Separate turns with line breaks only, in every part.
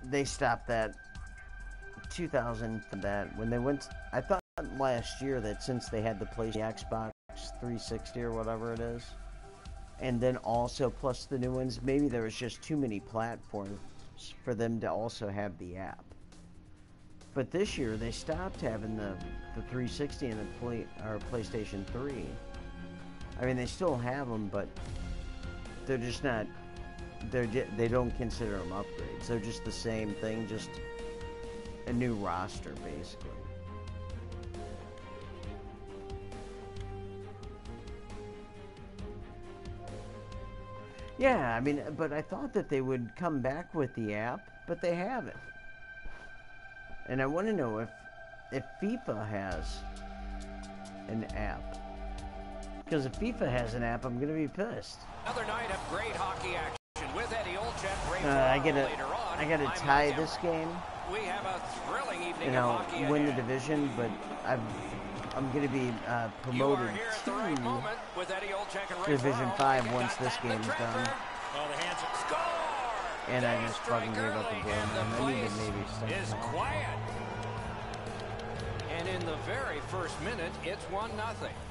they stopped that 2000 for that when they went. I thought last year that since they had the Xbox 360 or whatever it is, and then also plus the new ones, maybe there was just too many platforms for them to also have the app. But this year they stopped having the 360 and the PlayStation 3. I mean, they still have them, but they're just not. They don't consider them upgrades. They're just the same thing, just a new roster, basically. Yeah, I mean, but I thought that they would come back with the app, but they haven't. And I want to know if FIFA has an app. Because if FIFA has an app, I'm going to be pissed.
Another night of great hockey action with Eddie Olczyk.
I gotta tie this game.
We have a thrilling evening
of
hockey
win
ahead.
the division, but I'm going to be promoted to Division 5 once this game's done.
Well, the hands are score!
And I just fucking gave up the game. I need to maybe
is
stop.
quiet. And in the very first minute, it's 1-0.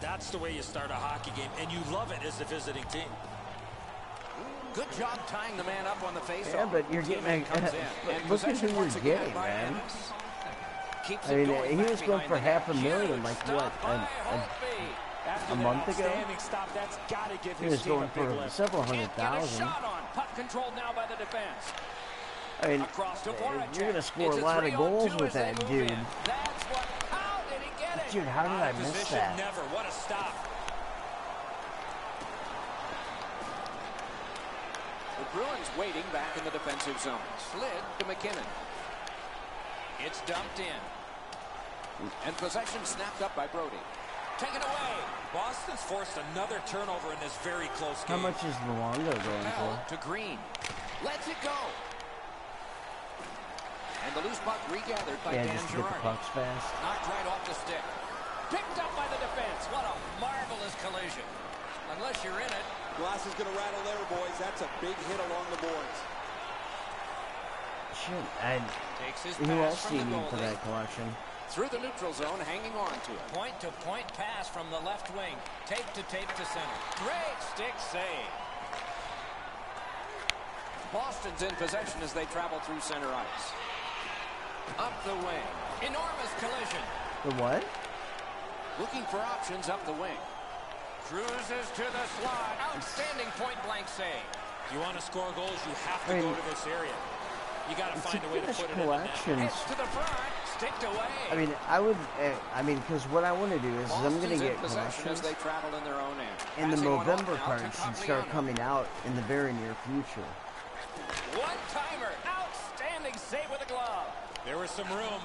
That's the way you start a hockey game, and you love it as the visiting team.
Good job tying the man up on the face-off.
Yeah, but you're getting look at who you're getting, man. I mean, he was going for $500,000, like what, a month ago? He was going for several $100,000.
Puck controlled now by the defense.
I mean, you're going to score a lot of goals with that dude.
How did he get it?
Dude, how did I miss that?
Never. What a stop.
The Bruins waiting back in the defensive zone. Slid to McKinnon. It's dumped in. And possession snapped up by Brody. Taken away.
Boston's forced another turnover in this very close game.
How much is Luongo going for?
To Green. Lets it go. And the loose puck regathered by Dan
just to get the pucks fast.
Knocked right off the stick. Picked up by the defense. What a marvelous collision. Unless you're in it.
Glass is going to rattle there, boys. That's a big hit along the boards.
Shit, who else do you need for that collection?
Through the neutral zone, hanging on to it. Point-to-point pass from the left wing. Tape to center. Great stick save. Boston's in possession as they travel through center ice. Up the wing. Enormous collision.
The what?
Looking for options up the wing. Cruises to the slot. Outstanding point-blank save.
You want to score goals, you have to go to this area. You got to find a way to put it in the net.
Heads to the front. Sticked away.
I mean, because what I want to do is I'm going to get
collections as they travel in their own end.
And the November cards should start coming out in the very near future.
One-timer. Outstanding save with a glove.
There was some room.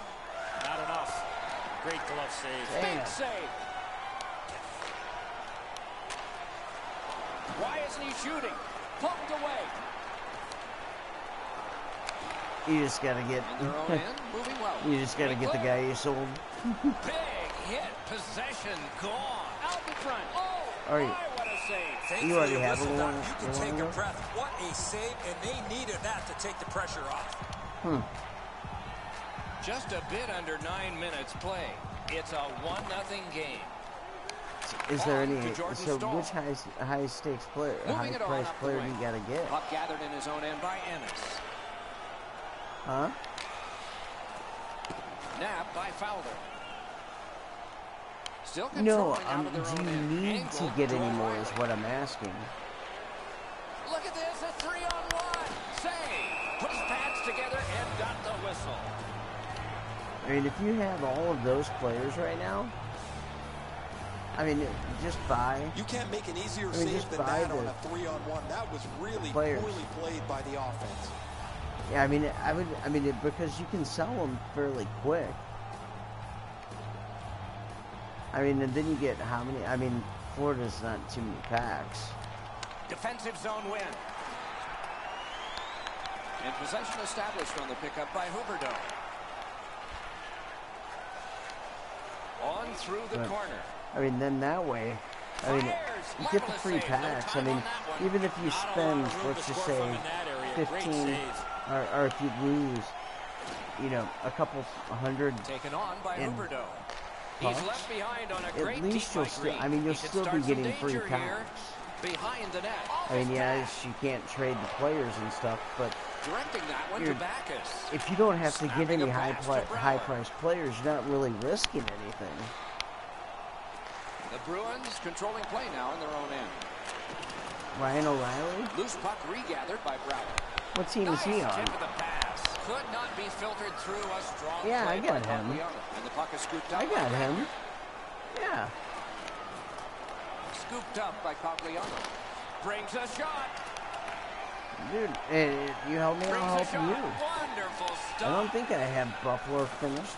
Not enough. Great glove save.
Big save. Why isn't he shooting? Poked away.
You just gotta get. You just gotta get the guy you sold.
Big hit. Possession gone. Out in front. Oh,
Are you?
what a save.
You already have a one.
You can take a breath. What a save, and they needed that to take the pressure off.
Just a bit under 9 minutes play. It's a 1-0 game.
Is there any? So which high stakes player, high price player do you gotta get?
Puck gathered in his own end by Ennis.
Huh?
Napped by Fowler. Still
No,
out of their
do
own
you
end.
need to get any more is what I'm asking.
Look at this, a 3-on-1. Save. Put his pads together and got the whistle.
I mean, if you have all of those players right now, I mean, just buy.
You can't make an easier save than that on a 3-on-1. That was really poorly played by the offense.
Yeah, I mean, because you can sell them fairly quick. I mean, and then you get how many? I mean, Florida's not too many packs.
Defensive zone win. And possession established on the pickup by Huberdeau. On through the corner.
I mean, then that way, I mean, you get the free packs. I mean, even if you spend, let's just say, $15, or if you lose, you know, a couple hundred
taken on by
in
Huberdeau.
pucks,
He's left behind on a
at
great
least you'll still, I mean, you'll still be getting free packs.
Behind the net.
I mean, yes, you can't trade the players and stuff, but
directing that one to Backus.
If you don't have to get any high-priced players, you're not really risking anything.
The Bruins controlling play now in their own end.
Ryan O'Reilly?
Loose puck regathered by Broward.
What team is he on?
Tip of the pass. Could not be filtered through a strong
yeah,
play
I got
by
him.
And the puck is scooped up.
I got him. Yeah.
Scooped up by Cogliano. Brings a shot.
Dude, you help me, I'll help you.
Wonderful stuff.
I don't think I have Buffalo finished.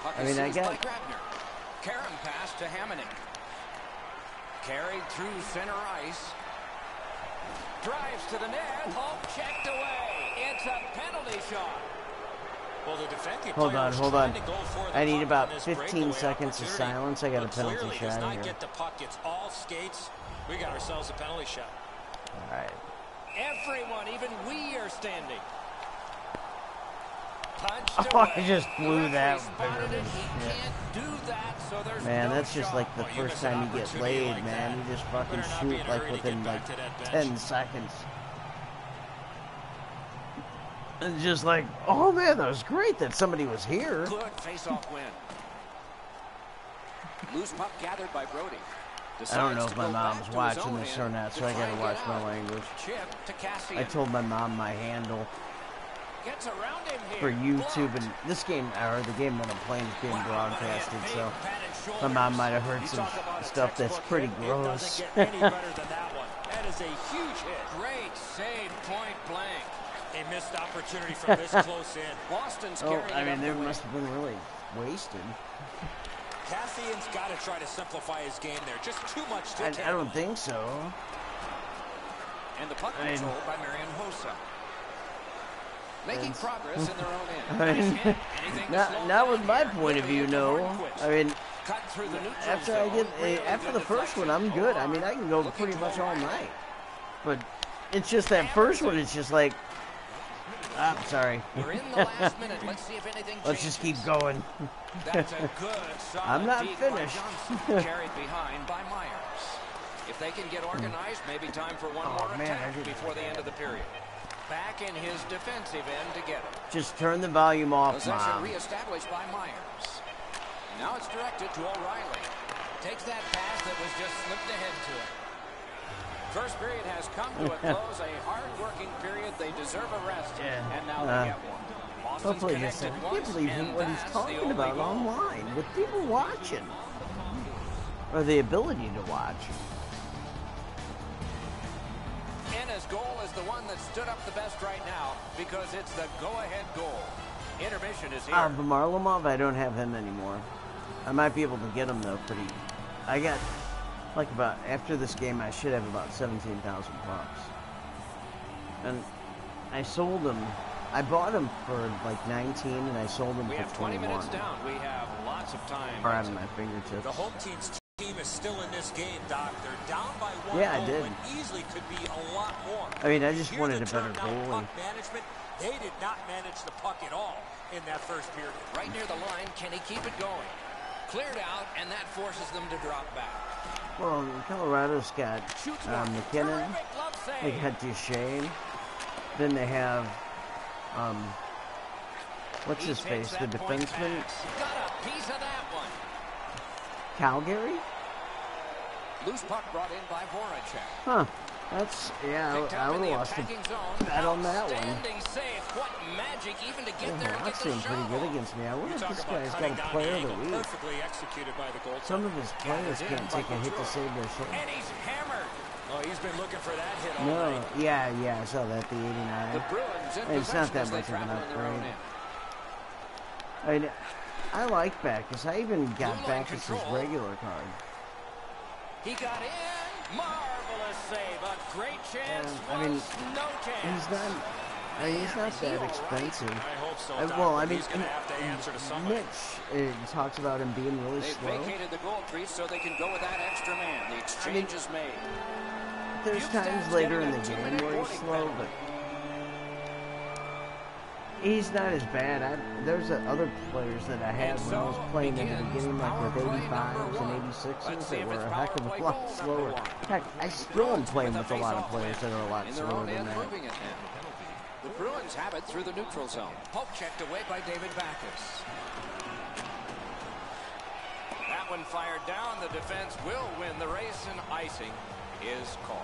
Puck
I mean, I got...
Karen pass to Hamonic. Carried through center ice. Drives to the net. Hope checked away. It's a penalty shot. Well, the defensive
hold on. I need about 15 seconds of silence. I got a penalty shot here.
Get the puck. It's all skates. We got ourselves a penalty shot.
All right.
Everyone, even we are standing.
Oh, I just blew that bigger than
shit.
Man, that's just like the first time you get laid, man. You just fucking shoot like within like 10 seconds. And just like, oh man, that was great that somebody was here.
Good face-off win. Loose puck gathered by Brody.
I don't know if my mom's watching this or not, so I gotta watch my language. I told my mom my handle for YouTube, and this game, or the game that I'm playing, is being broadcasted, so my mom might have heard some stuff that's pretty gross.
That is a huge hit.
Great save, point blank.
A missed opportunity from this close in.
Boston's
I mean, they must have been really wasted.
Cassian's got to try to simplify his game there. Just too much to
I don't think so.
And the puck controlled by Marian Hossa. Making progress in their own end.
Not with my point of view, no. I mean, after the first one, I'm good. I mean, I can go pretty much all night. But it's just that first one, it's just like, I'm sorry.
We're in the last minute. Let's see if anything
Let's just keep going.
That's a good, solid
I'm not finished.
Carried behind by Myers. If they can get organized, maybe time for one more attack before the end of the period. Back in his defensive end to get it.
Just turn the volume off,
Possession
Mom.
reestablished by Myers. Now it's directed to O'Reilly. Takes that pass that was just slipped ahead to him. First period has come to a close. A hard-working period. They deserve a rest, and now they get one.
Hopefully, I can't believe what he's talking about online with people watching, or the ability to watch.
Enna's goal is the one that stood up the best right now because it's the go-ahead goal. Intermission is here.
Varlamov, I don't have him anymore. I might be able to get him though. I got like about after this game, I should have about 17,000 bucks, and I sold him. I bought him for like 19, and I sold him for 21.
20 minutes down. We have lots of time.
Right on my fingertips.
The home team's team is still in this game, Doc. They're down by one.
Yeah, I did.
And easily could be a lot more.
I mean, I just wanted a better goalie.
Puck management, they did not manage the puck at all in that first period.
Right near the line, can he keep it going? Cleared out, and that forces them to drop back.
Well, Colorado's got McKinnon. They got Duchesne. Then they have, what's his face, the defenseman?
Got a piece of that one.
Calgary?
Loose puck brought in by Voracek.
Huh. That's, yeah, I would have lost a bet on that one.
Save. What magic even to get there and get the
pretty good against me. I wonder if this guy's got a player of the week.
Perfectly executed by the goal.
Some of his players can't take a hit to save their soul.
And he's hammered.
Oh, he's been looking for that hit all
No,
night.
yeah, I saw that, the 89.
The Bruins in
it's not that much of an upgrade. I like Backus. I even got Backus' regular card.
He got in. Marvelous save. A great chance.
I mean,
no chance.
He's not that expensive.
I hope so,
well, I mean,
he's going to have to answer to somebody.
Mitch talks about him being really slow.
They vacated the goal crease so they can go with that extra man. The exchange is made.
There's times later in the game where he's slow, but He's not as bad. There's other players that I had when I was playing in the beginning, like with 85s and 86s, that were a heck of a lot slower. Heck, I still am playing with a lot of players that are a lot slower than that.
The Bruins have it through the neutral zone. Poke checked away by David Backus. That one fired down. The defense will win the race, and icing is called.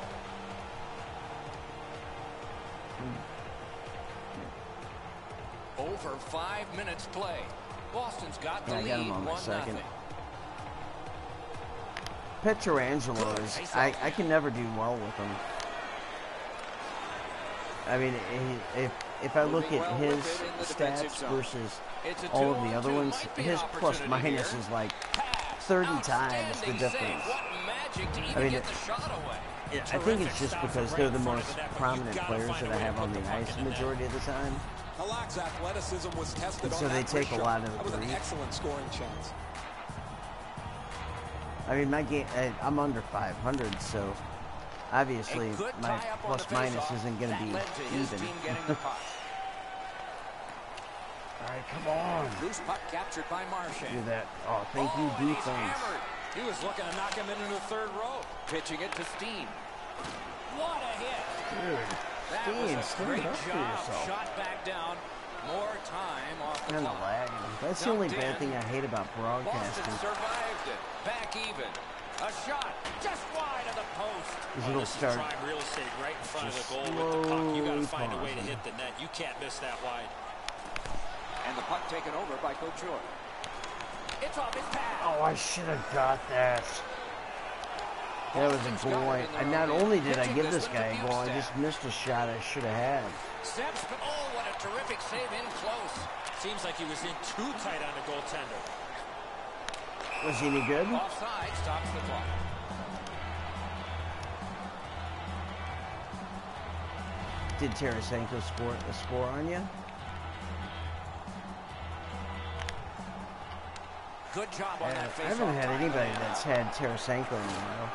Over 5 minutes play. Boston's got the lead.
I got him on my
1-0.
second. Pietrangelo is, I can never do well with him. I mean, if I look at his stats versus all of the other ones, his plus minus is like 30 times the difference. I mean, I think it's just because they're the most prominent players that I have on the ice the majority of the time.
Halak's athleticism was tested,
so they take a lot of
that was an excellent scoring chance.
I mean, my game, I'm under 500, so obviously my plus minus isn't going to be even. All right, come on.
Loose puck captured by Marchand.
Do that. Oh, thank you, defense.
He was looking to knock him into the third row.
Pitching it to Steen. What a hit.
Dude, Steen, stand up for yourself.
Shot back down. More time off the
Kind of
clock.
lagging. That's the only bad thing I hate about broadcasting.
Boston survived it. Back even. A shot just wide of the post.
Is it'll start
prime real estate right in front of the goal with the puck. You got to find a way to hit the net. You can't miss that wide.
And the puck taken over by Couture. It's off his pass.
Oh, I should have got that. That was a goal. And not only did I give this guy a goal, I just missed a shot I should have had.
Steps, oh, what a terrific save in close.
Seems like he was in too tight on the goaltender.
Was he any good?
Offside stops the clock.
Did Tarasenko score on you?
Good job on that face.
I haven't had anybody that's had Tarasenko in a while.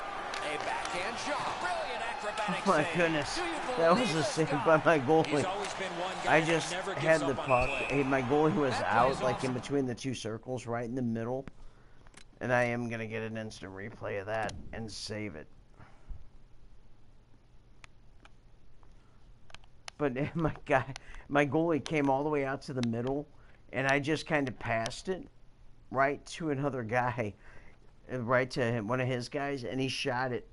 A backhand shot. Brilliant acrobatic
Oh my
save.
goodness. That was a save by my goalie. I just
never gives
had
up
the
on a
puck.
play.
My goalie was out, like in between the two circles, right in the middle. And I am going to get an instant replay of that and save it. But my goalie came all the way out to the middle, and I just kind of passed it right to another guy, right to him, one of his guys, and he shot it,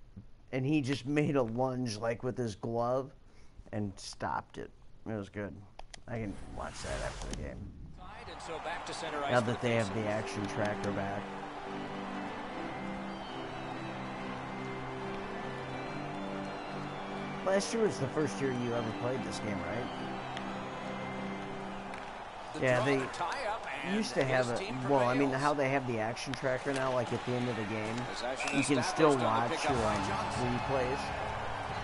and he just made a lunge like with his glove and stopped it. It was good. I can watch that after the game.
And so back to center ice
Now that they have the action tracker back. Last year was the first year you ever played this game, right? Yeah, they used to have it. Well, I mean, how they have the action tracker now, like at the end of the game, you can still watch your replays.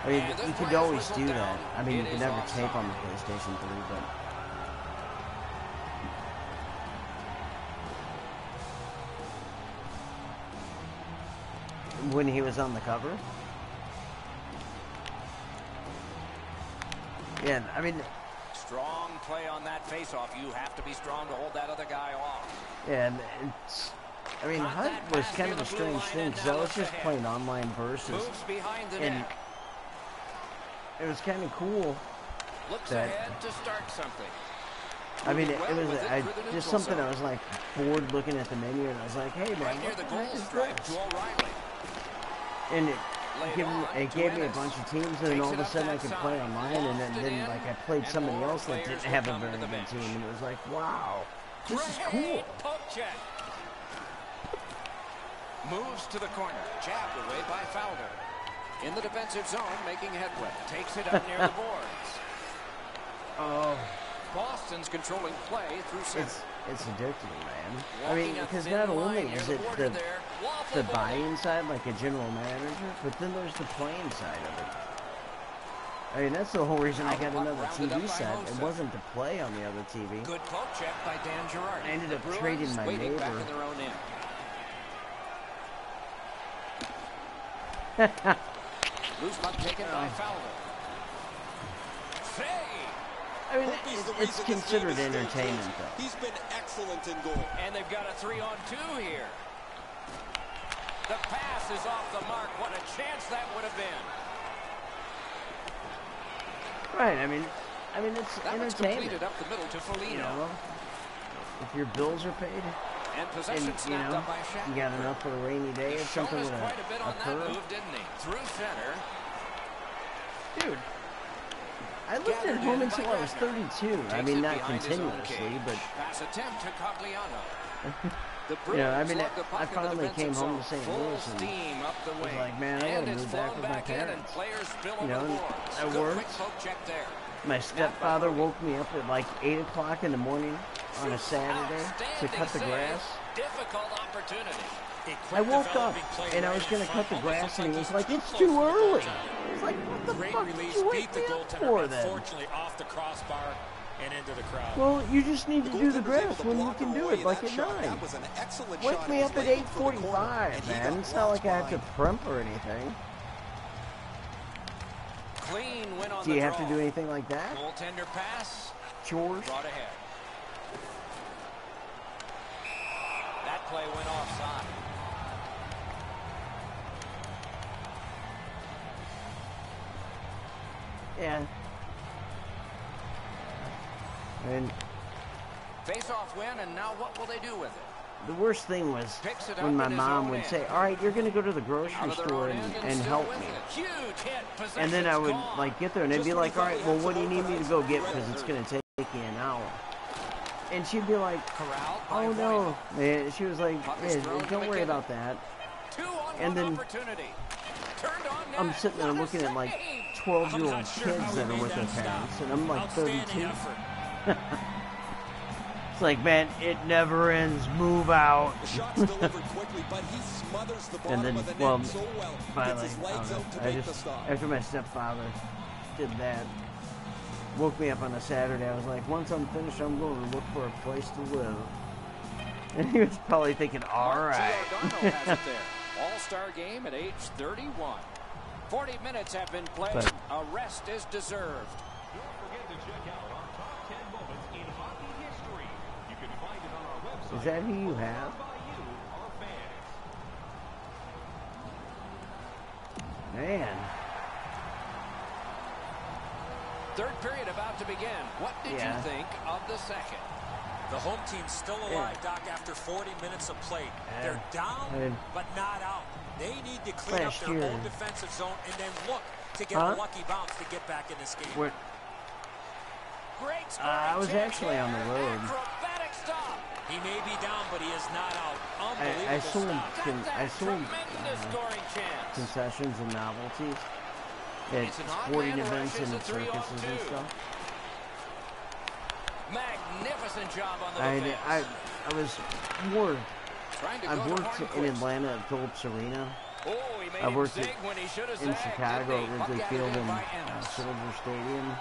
I mean, you could always do that. I mean, you can never tape on the PlayStation 3, but when he was on the cover. Yeah, I mean,
strong play on that face-off. You have to be strong to hold that other guy off.
Yeah, and I mean, Hunt was kind of a strange thing because I was just playing online versus, and it was kind of cool.
Looks ahead to start something.
I mean, it was just something I was like bored looking at the menu, and I was like, "Hey, man,
right near the goal stripe to O'Reilly."
And it gave me a bunch of teams, and then all of a sudden I could play online, and then like I played somebody else that didn't have a very good team, and it was like, wow, this is cool.
Moves to the corner, jabbed away by Fowler. In the defensive zone, making headway. Takes it up near the boards.
Oh.
Boston's controlling play through center.
It's addicting, man. I mean, because not only is it the buying side, like a general manager, but then there's the playing side of it. I mean, that's the whole reason I got another TV set. It wasn't to play on the other TV.
Good poke check by Dan Girardi.
I ended up trading my neighbor.
Back in their own end. Loose puck taken by Fowler. Save!
I mean, it's considered entertainment, though.
He's been excellent in goal.
And they've got a 3-on-2 here. The pass is off the mark. What a chance that would have been.
Right, I mean, it's
that
entertainment.
Completed up the middle to Foligno.
You know, if your bills are paid,
and possession snapped up by Shack.
You got enough for a rainy day or something with
quite a bit on that
curve.
move, didn't he? Through center.
Dude, I lived at home until I was 32. I mean, not continuously, but...
Pass attempt to Cogliano.
Yeah, I mean, I finally came home to St. Louis and was like, man, I gotta move back with my parents. You know, I worked. My stepfather woke me up at like 8 o'clock in the morning on a Saturday to cut the grass.
Difficult opportunity.
I woke up and I was going to cut the grass and he was like, it's too early. I was like, what the fuck did you wake me up for then?
Unfortunately, off the crossbar and into the crowd.
Well, you just need to do the grass when you can do it, like at 9. Wake me up at 8:45, man. It's not like I have to primp or anything.
Clean win on
do you have to do anything like that?
Goaltender pass.
Chores?
Brought ahead. That play went offside.
Yeah. And
face-off win, and now what will they do with it?
The worst thing was when my mom would say, all right, you're going to go to the grocery store and help me. And then I would like get there and they'd be like, all right, well, what do you need me to go get because it's going to take you an hour. And she'd be like, oh no. And she was like, hey, don't worry about that. And then I'm sitting there looking at like 12-year-old kids that are with their parents and I'm like 32. It's like, man, it never ends. Move out. And then, well, finally, I just, after my stepfather did that, woke me up on a Saturday, I was like, once I'm finished, I'm going to look for a place to live. And he was probably thinking, all right.
All-star game at age 31. 40 minutes have been played.
But,
a rest is deserved.
Don't forget to check out our top 10 moments in hockey history. You can find it on our website.
Is that who you have? Man.
Third period about to begin. What did you think of the second?
The home team's still alive, Doc, after 40 minutes of play. They're down, but not out. They need to clean up their own defensive zone and then look to get a lucky bounce to get back in this game.
Great
I was actually on the road.
Acrobatic stop.
He may be down, but he is not out.
I sold
scoring chance.
concessions and novelties at sporting events and circuses and stuff.
Magnificent job on the
I was more. I've worked in Atlanta at Phillips Arena. I've worked in Chicago at Wrigley Field and Soldier Stadium.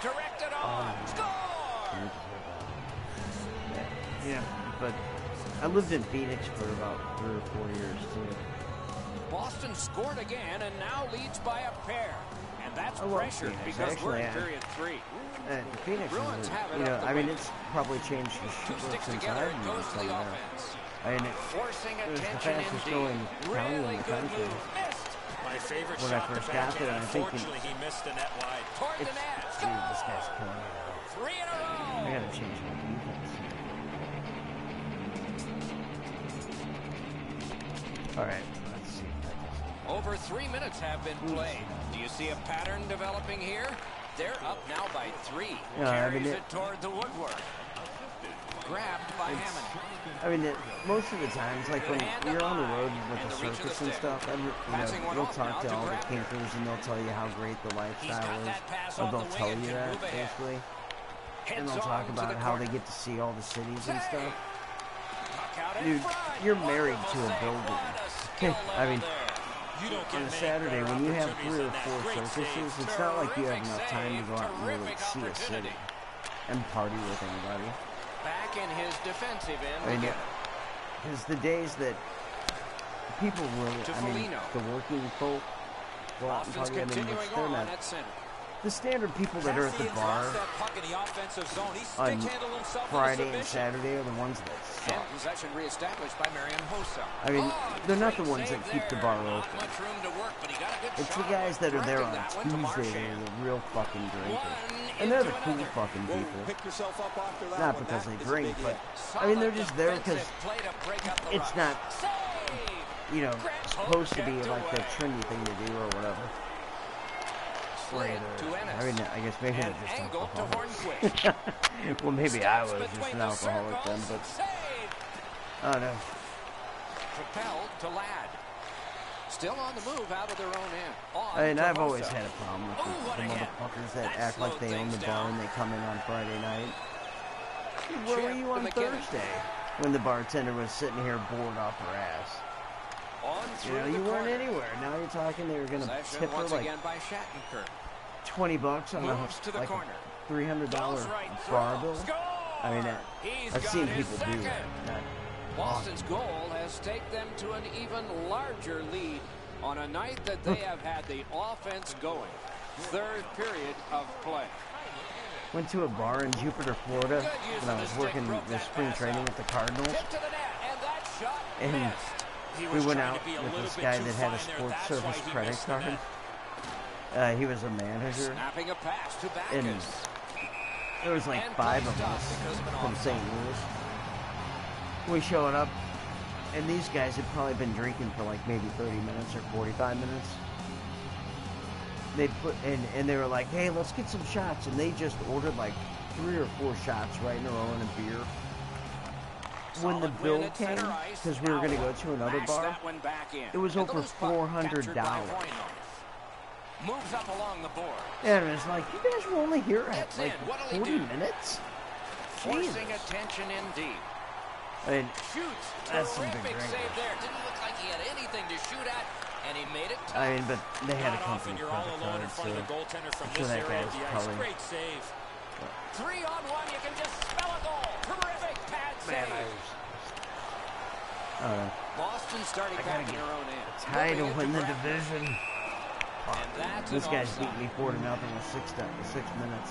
Directed on. Score!
Yeah, but I lived in Phoenix for about 3 or 4 years too.
Boston scored again and now leads by a pair. And that's pressure because we're in period 3.
Phoenix is, you know, I mean, it's probably changed the shit since I've moved to there. I mean, it was the fastest growing county in the country.
My favorite
when I first got there, I think
he missed the net wide.
Dude, this guy's killing me. I gotta change my defense. Alright, let's see.
Over 3 minutes have been played. Do you see a pattern developing here? They're up now by 3. Carries it toward the woodwork. Grabbed by Hammond.
I mean, most of the times, like when you're on the road with the circus and stuff, you'll talk to all the campers and they'll tell you how great the lifestyle is. Or they'll tell you that, basically. And they'll talk about how they get to see all the cities and stuff. Dude, you're married to a building. I mean, on a Saturday, when you have 3 or 4 circuses, it's not like you have enough time to go out and really see a city and party with anybody.
Back in his defensive end.
I mean, because the days that people really, I mean, the working folk go out and party, I mean, they're not the standard people that are at the bar on Friday and Saturday are the ones that suck.
And possession reestablished by Marion Hossa.
I mean, they're not the ones that keep the bar open.
Not much room to work, but he got a good
It's the
shot.
guys that are there on
Directing that one to
Tuesday that
Marchand.
are the real fucking drinkers.
One
And they're the
into
cool
another.
fucking
Whoa,
people.
pick yourself up after that
Not
one.
because
That
they
is a
drink,
big
but
hit.
I mean, they're just there because
Defensive play to break up the
it's
rush.
not,
Save!
you know,
Grant
supposed to
Hope
be
kept
like the
away.
trendy thing to do or whatever. Or
Slid
either-
to Ennis.
I mean, I guess maybe
And
they're just
angled to
alcoholics.
Hornquist.
Well, maybe I
Steps
was just
between
an
the
alcoholic then,
circles.
but
Save!
I don't know.
Propelled to Ladd. Still on the move out of their own end. On
I mean,
to
I've always
Hossa.
had a problem with
Oh,
the
what a hit.
motherfuckers that
That
act like
slowed
they own the
things
bar
down.
and they come in on Friday night. Where were
Chip
you
to
on
McKinnon.
Thursday when the bartender was sitting here bored off her ass?
On
You
through
know,
the
you weren't
corner.
anywhere. Now you're talking they were going to
Possession
tip her
once
like
again by Shattenkirk.
$20 on
Moves to
a
the
like
corner.
a $300
Goes right
bar
through.
bill.
Score!
I mean,
He's
I've
got
seen
his
people do
second.
that.
Boston's goal has taken them to an even larger lead on a night that they have had the offense going. Third period of play.
Went to a bar in Jupiter, Florida,
Good use
when I
of
was
the stick,
working
broke
the
that
spring
pass
training
out.
with the Cardinals.
Hit to the net, and that shot
And
missed.
He
we
was
went
trying
out
to be a
with
little
this
bit
guy
too
that had a
fine there.
sports
That's why
service
he
credit
missed the
card.
net.
He was a manager.
Snapping a pass to
And
Backus.
there was like
And
5
play
of
stopped
us
because of an
from
offside.
St. Louis. We showed up, and these guys had probably been drinking for like maybe 30 minutes or 45 minutes. They put and they were like, "Hey, let's get some shots," and they just ordered like 3 or 4 shots right in a row in a beer. When the
Solid
bill
win at
came,
center ice.
because we were going to go to another
Mashed
bar,
that one back in.
it was
And the
over
loose puck captured by
$400.
Hoyno. Moves up along the board.
And it was like, you guys were only here at
Gets
like
in. What'll he
40
do?
minutes?
Forcing
Jesus.
attention in deep.
I mean,
Shoots.
That's some big
Terrific
drinkers.
save there. Didn't look like he had anything to shoot at, and he made it tough.
I mean, but they had a
Not often
company
you're all
credit
alone in
card,
front of the
so
goaltender from
I'm sure
this
that
area of
guy's
the ice.
probably-
Great save.
3-on-1, you can just spell a goal. Terrific pad save. Boston starting
I gotta
back in
get
their own end.
tied to
Moving
win the
into Bradley.
division.
And that's
This
an
guy's
offside.
beat me 4-0 with 6 minutes.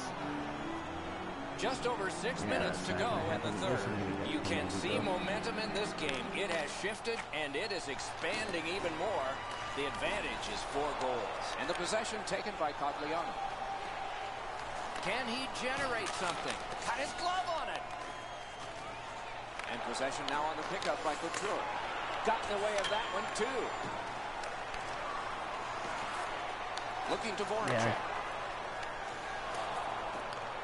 Just over 6
Yeah,
minutes to
that's
go
not gonna
in the
happen.
third.
This is gonna get
You can
crazy,
see
though.
momentum in this game. It has shifted, and it is expanding even more. The advantage is 4 goals. And the possession taken by Cogliano. Can he generate something? Got his glove on it. And possession now on the pickup by Couture. Got in the way of that one, too. Looking to Voracek.
Yeah.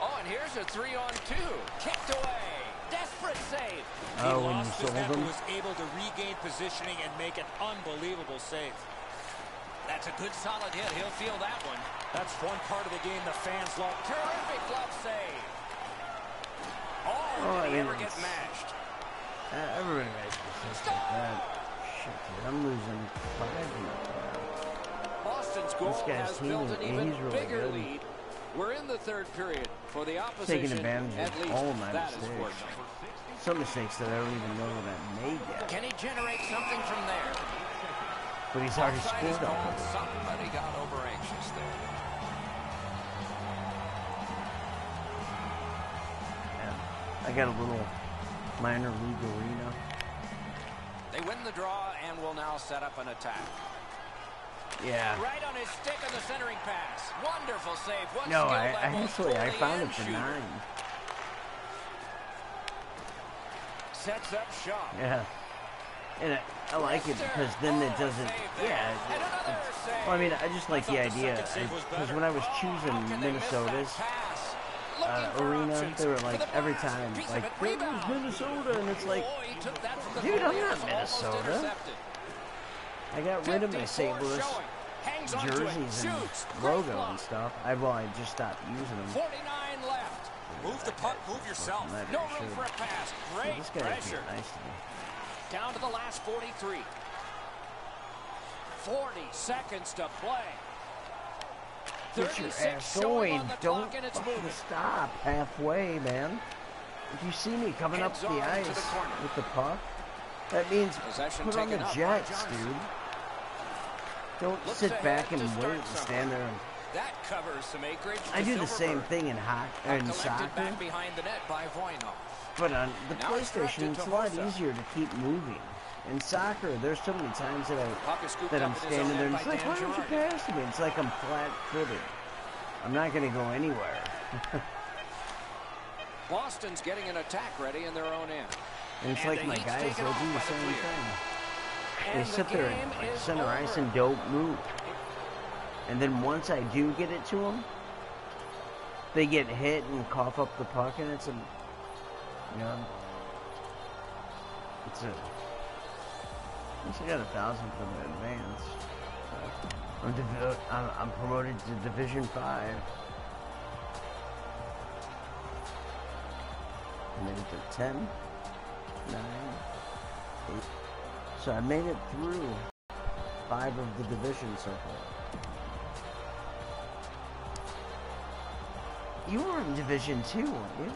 Oh, and here's a 3-on-2. Kicked away. Desperate save.
He
Oh, when you
lost his
sold
net, but
him?
was able to regain positioning and make an unbelievable save.
That's a good solid hit. He'll feel that one.
That's one part of the game the fans love.
Terrific glove save.
Oh,
Did he
I
ever
mean,
get
it's-
mashed?
Everybody makes mistakes like that. Shit, dude, I'm losing 5.
Boston's goal
This guy's
has
team
built
is-
an
he's
even
really
bigger
good.
lead. We're in the third period. For the opposition,
Taking advantage
at
of
least
all my
that is
mistakes.
fortunate.
Some mistakes that I don't even know that I made yet.
Can he generate something from there?
But he's already
Offside is
scored all
called.
of it.
Somebody got over anxious there.
Yeah. I got a little minor league arena.
They win the draw and will now set up an attack.
Yeah.
Right on his stick on the centering pass. Wonderful save. One
No,
skill
I
level
actually
for
I
the
found
end
it
shooter.
benign.
Sets up shot.
Yeah. And I like it because then it doesn't. Yeah. Well, I mean, I just like the idea because when I was choosing Minnesota's arena, they were like every time like this is Minnesota, and it's like, dude, I'm not Minnesota. I got rid of my St. Louis jerseys and logo and stuff. I just stopped using them.
49 left.
Move the puck, move yourself.
No room for a pass. Great
This guy is
pressure.
nice to me.
Down to the last 43. 40 seconds to play.
Get your
36
ass
showing
going.
on the
Don't
clock, and it's
fucking
moving.
stop halfway, man. If you see me coming up
Heads
the
on to
ice
the corner.
with the puck, that means
Possession
put on the
taken up by
Jets,
Johnson.
dude. Don't
Looks
sit
ahead
back and
to
wait
start
and
something.
stand there and
That covers some acreage.
I do the same thing in soccer.
Back behind the net by Voinov.
But on the PlayStation, it's a lot easier to keep moving. In soccer, there's so many times that I'm standing there and it's like, why don't you pass to me? It's like I'm flat-footed. I'm not going to go anywhere.
Boston's getting an attack ready in their own end.
And it's like my guys, they'll do the same thing. They sit there at center ice and don't move. And then once I do get it to them, they get hit and cough up the puck, and it's a, you know, it's a. At least I got 1,000 for the advance. I'm promoted to Division 5. I made it to 10, 9, 8. So I made it through 5 of the divisions so far. You were in Division 2, weren't you?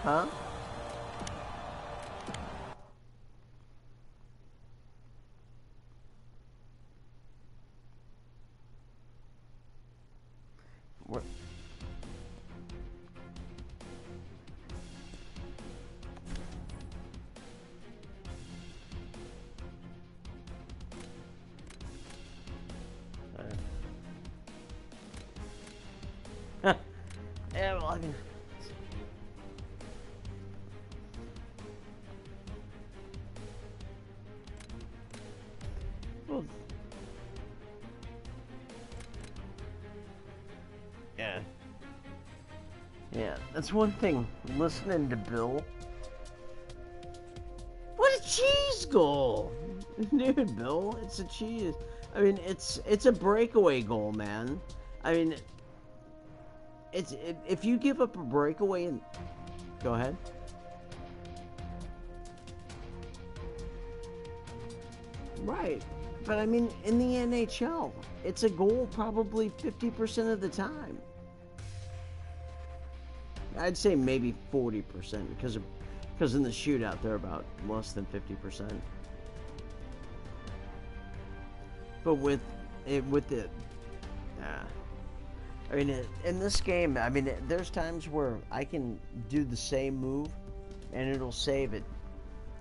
Huh? What? Yeah, well, I mean... Well... Yeah. Yeah, that's one thing. Listening to Bill... What a cheese goal! Dude, Bill, it's a cheese... I mean, it's a breakaway goal, man. I mean... If you give up a breakaway and... Go ahead. Right. But I mean, in the NHL, it's a goal probably 50% of the time. I'd say maybe 40% because in the shootout they're about less than 50%. But with the... I mean, in this game, I mean, there's times where I can do the same move, and it'll save it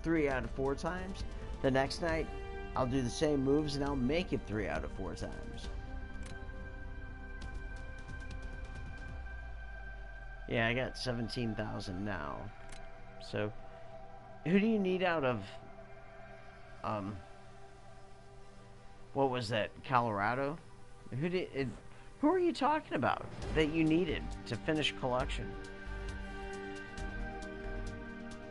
3 out of 4 times. The next night, I'll do the same moves, and I'll make it 3 out of 4 times. Yeah, I got 17,000 now. So, who do you need out of, what was that, Colorado? Who are you talking about that you needed to finish collection?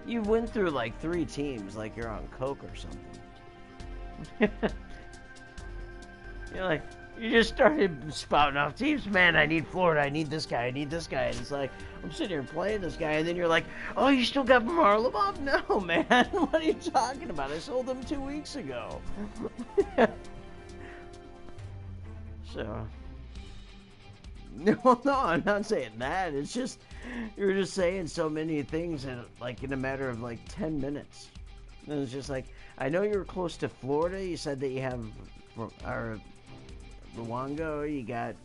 You went through like 3 teams like you're on coke or something. You're like, you just started spouting off teams. Man, I need Florida. I need this guy. I need this guy. And it's like, I'm sitting here playing this guy. And then you're like, oh, you still got Marlabov? No, man. What are you talking about? I sold him 2 weeks ago. So... No, I'm not saying that. It's just, you're just saying so many things in a matter of like 10 minutes. And it's just like, I know you're close to Florida. You said that you have Luongo. You got...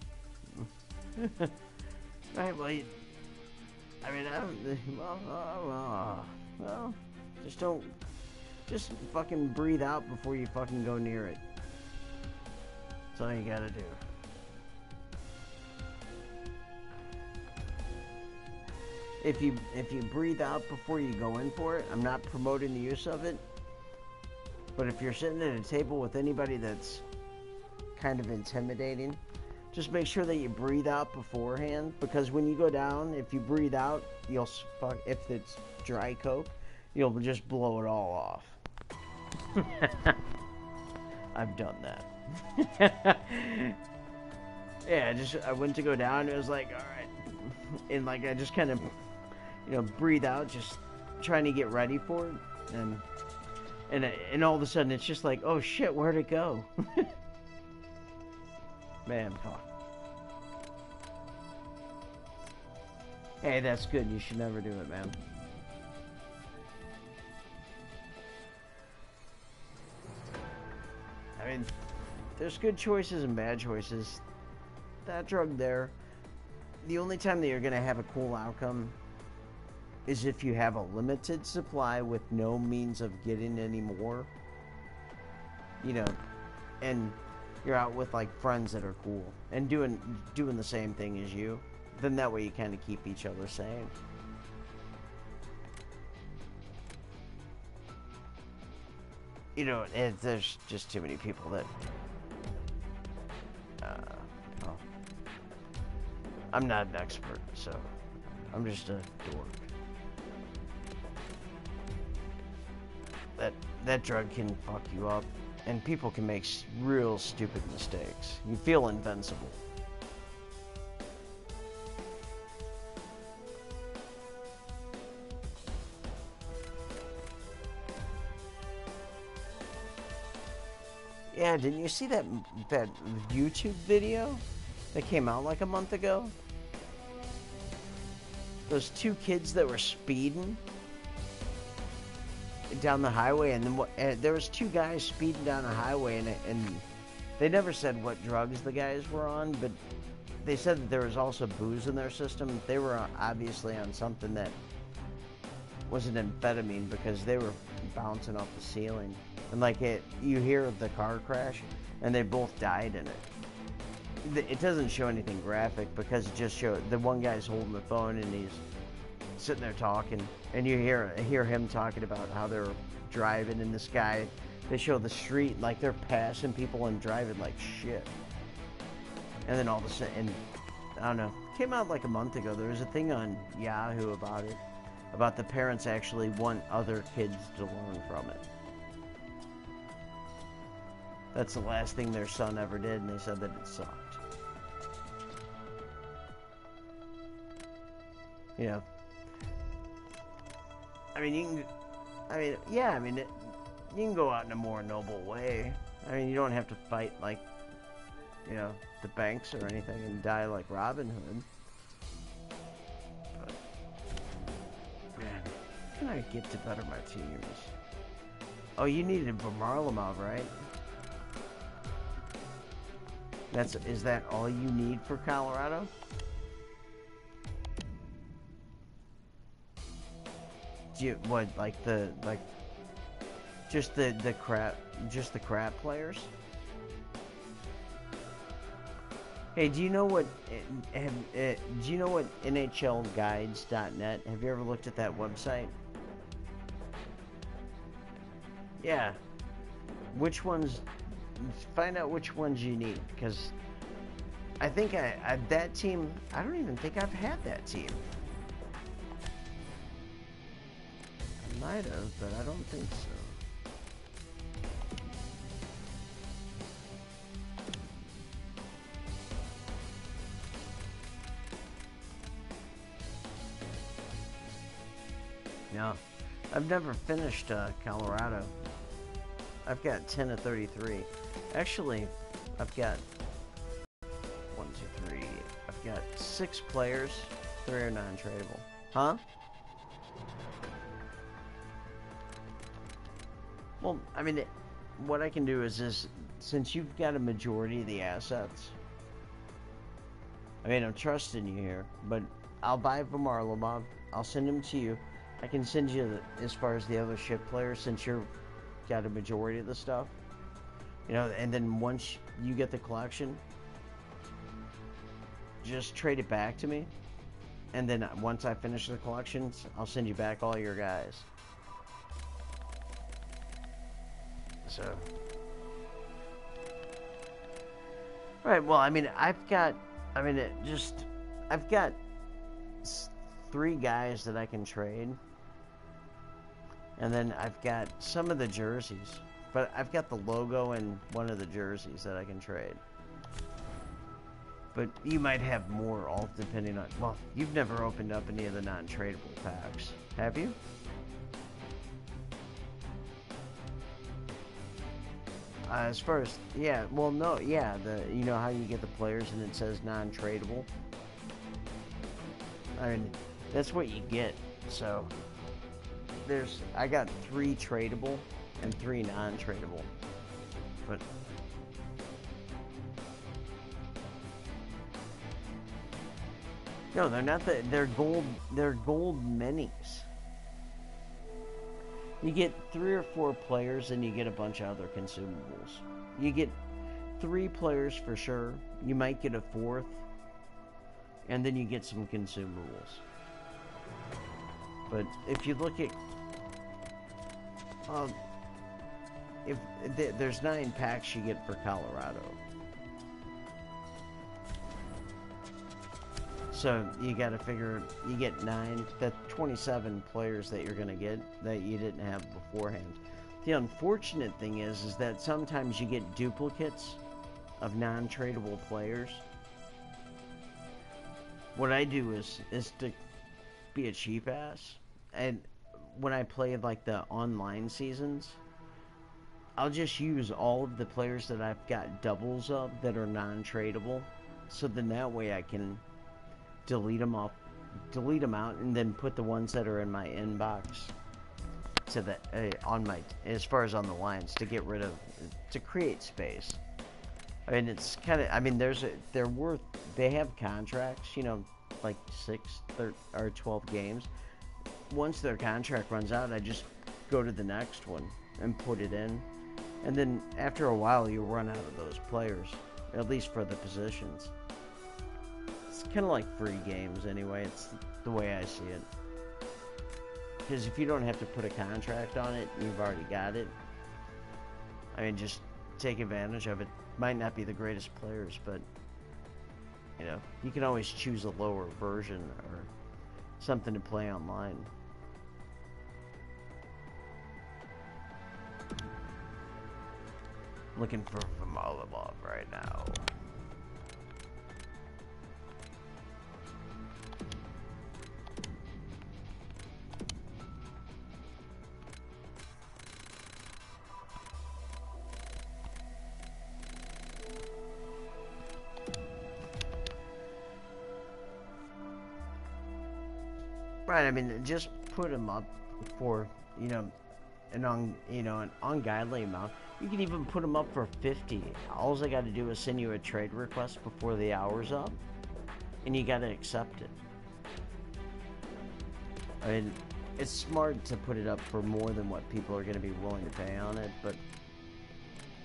Right, well, I mean, I don't... Well, just fucking breathe out before you fucking go near it. That's all you gotta do. If you breathe out before you go in for it, I'm not promoting the use of it, but if you're sitting at a table with anybody that's kind of intimidating, just make sure that you breathe out beforehand, because when you go down, if you breathe out, if it's dry coke, you'll just blow it all off. I've done that. Yeah, I went to go down, it was like, alright, and like I just kind of, breathe out, just trying to get ready for it, and all of a sudden it's just like, oh shit, where'd it go? Man, hey, that's good. You should never do it, man. I mean, there's good choices and bad choices. that drug there, the only time that you're going to have a cool outcome is if you have a limited supply with no means of getting any more. You know, and you're out with like friends that are cool and doing the same thing as you. Then that way you kind of keep each other sane. You know, there's just too many people that well, I'm not an expert, so I'm just a dork. That drug can fuck you up, and people can make real stupid mistakes. You feel invincible. Yeah, didn't you see that YouTube video that came out like a month ago? Those two kids that were speeding down the highway, and then there was two guys speeding down a highway, and they never said what drugs the guys were on, but they said that there was also booze in their system. They were obviously on something that was an amphetamine because they were bouncing off the ceiling. And like you hear the car crash, and they both died in it. It doesn't show anything graphic because it just shows the one guy's holding the phone and he's sitting there talking, and you hear him talking about how they're driving in the sky. They show the street like they're passing people and driving like shit. And then all of a sudden, and I don't know, it came out like a month ago. There was a thing on Yahoo about it, about the parents actually want other kids to learn from it. That's the last thing their son ever did, and they said that it sucked. You know, you can go out in a more noble way. I mean, you don't have to fight like, you know, the banks or anything and die like Robin Hood. But, man, how can I get to better my teams? Oh, you needed Varlamov, right? Is that all you need for Colorado? Do you, what, just the crap players? Hey, do you know what NHLguides.net? Have you ever looked at that website? Yeah. Which ones? Find out which ones you need, because I think that team. I don't even think I've had that team. I might have, but I don't think so. No, I've never finished Colorado. I've got 10 of 33. Actually, I've got 1, 2, 3. I've got 6 players. 3 are non-tradable. Huh? Well, I mean, what I can do is since you've got a majority of the assets, I mean, I'm trusting you here, but I'll buy Varlamov. I'll send him to you. I can send you as far as the other ship players, since you've got a majority of the stuff. You know, and then once you get the collection, just trade it back to me. And then once I finish the collections, I'll send you back all your guys. So, right, well, I mean, I've got 3 guys that I can trade. And then I've got some of the jerseys, but I've got the logo and one of the jerseys that I can trade. But you might have more, all depending on, well, you've never opened up any of the non-tradable packs, have you? As far as, yeah, well, no, yeah, you know how you get the players and it says non-tradable? I mean, that's what you get, so I got 3 tradable and 3 non-tradable, but No, they're not. They're gold. They're gold minis. You get 3 or 4 players, and you get a bunch of other consumables. You get 3 players for sure. You might get a 4th, and then you get some consumables. But if you look at, if there's 9 packs you get for Colorado. So you got to figure you get 9, that's 27 players that you're going to get that you didn't have beforehand. The unfortunate thing is that sometimes you get duplicates of non-tradable players. What I do is to be a cheap ass, and when I play like the online seasons, I'll just use all of the players that I've got doubles of that are non-tradable, so then that way I can delete them out, and then put the ones that are in my inbox to the on my, as far as on the lines, to get rid of, to create space. I mean, it's kind of, I mean, they have contracts, you know, like 6 or 12 games. Once their contract runs out, I just go to the next one and put it in, and then after a while you'll run out of those players, at least for the positions. It's kind of like free games anyway. It's the way I see it. Because if you don't have to put a contract on it, you've already got it. I mean, just take advantage of it. Might not be the greatest players, but you know, you can always choose a lower version or something to play online. Looking for Molovov right now. Right, I mean, just put them up for, you know, an ungodly amount. You can even put them up for 50. All I got to do is send you a trade request before the hour's up, and you got to accept it. I mean, it's smart to put it up for more than what people are going to be willing to pay on it, but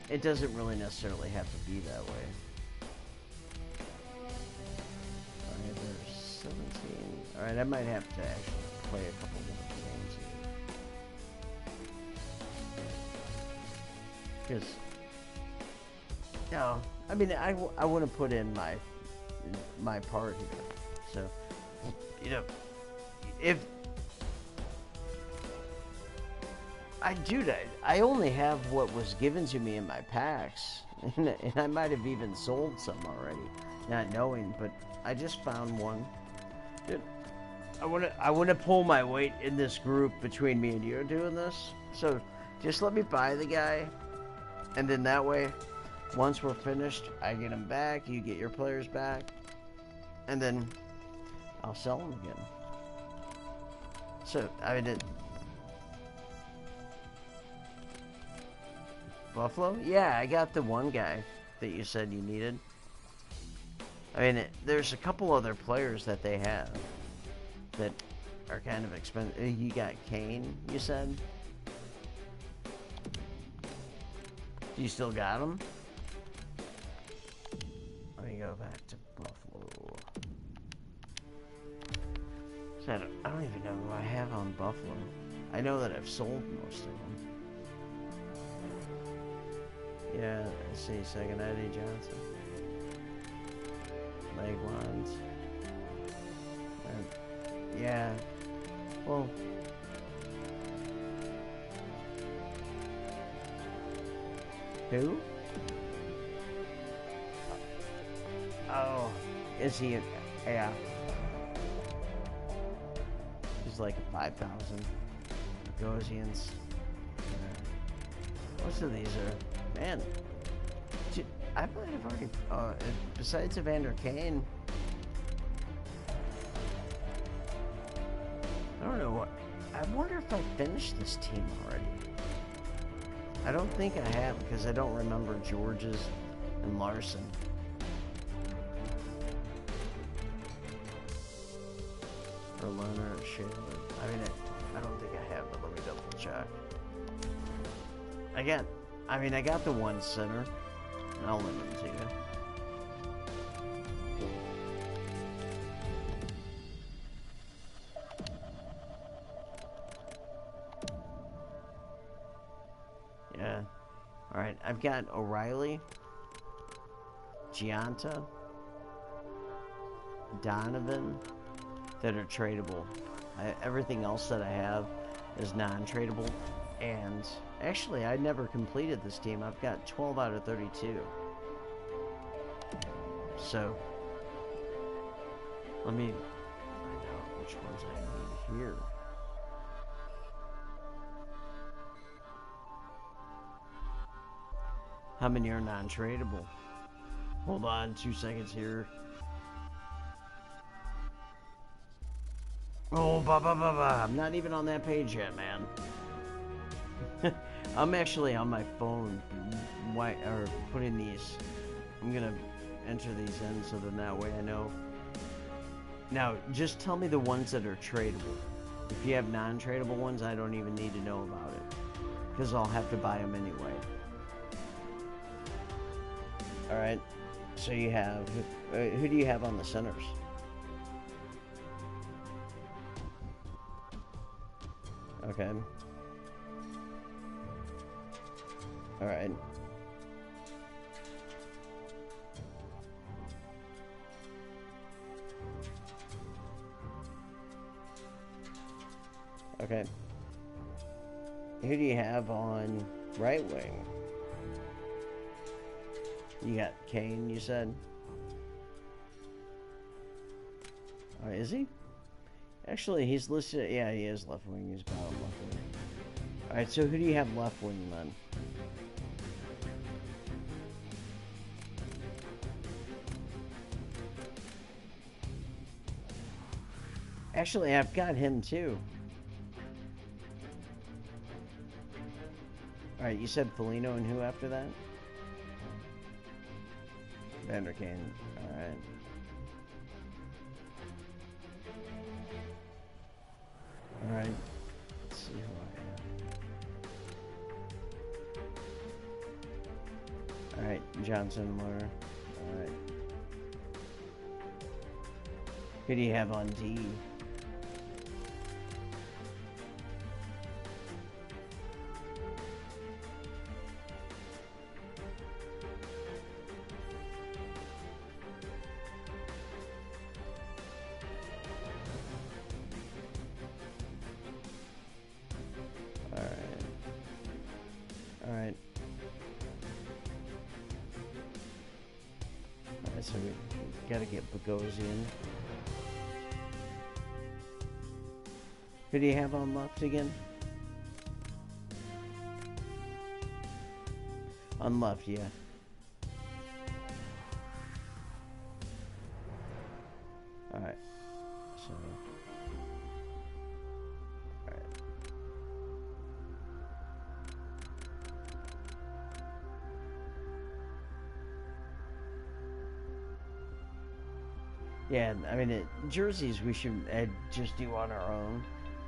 it doesn't really necessarily have to be that way. Alright, there's 17. Alright, I might have to actually play a couple more games here. Because, no, I mean, I want to put in my part here. So, you know, if I do that, I only have what was given to me in my packs, and I might have even sold some already, not knowing. But I just found one. Dude, I want to pull my weight in this group between me and you doing this. So just let me buy the guy, and then that way, once we're finished, I get him back, you get your players back, and then I'll sell them again. So I mean, Buffalo? Yeah, I got the one guy that you said you needed. I mean, there's a couple other players that they have that are kind of expensive. You got Kane, you said? Do you still got him? Let me go back to Buffalo. So I don't even know who I have on Buffalo. I know that I've sold most of them. Yeah, let's see, second Eddie Johnson. Leg lines. Yeah. Well. Who? Oh, is he? Yeah. He's like 5,000. Gosians. Most of these are, man. I might have already. Besides Evander Kane, I don't know what. I wonder if I finished this team already. I don't think I have, because I don't remember George's and Larson. loaner or share it. I mean, I don't think I have, but let me double check. I got the one center. I'll lend it to you. Yeah. Alright, I've got O'Reilly, Gianta, Donovan that are tradable. Everything else that I have is non-tradable. And actually, I never completed this team. I've got 12 out of 32. So, let me find out which ones I need here. How many are non-tradable? Hold on 2 seconds here. Oh, I'm not even on that page yet, man. I'm actually on my phone putting these. I'm gonna enter these in so then that way I know. Now, just tell me the ones that are tradable. If you have non-tradable ones, I don't even need to know about it, because I'll have to buy them anyway. Alright, so you have, who do you have on the centers? Okay. Alright. Okay. Who do you have on right wing? You got Kane, you said? Oh, is he? Actually, he's listed. Yeah, he is left wing. He's bottom left wing. Alright, so who do you have left wing then? Actually, I've got him too. Alright, you said Foligno and who after that? Vander Kane. Alright. Alright. Let's see who I have. Alright, Johnson, Muller. Alright. Who do you have on D? So we gotta get Bogosian. Who do you have on left again? On left, yeah. Alright. So. Alright. Yeah, I mean, jerseys we should just do on our own,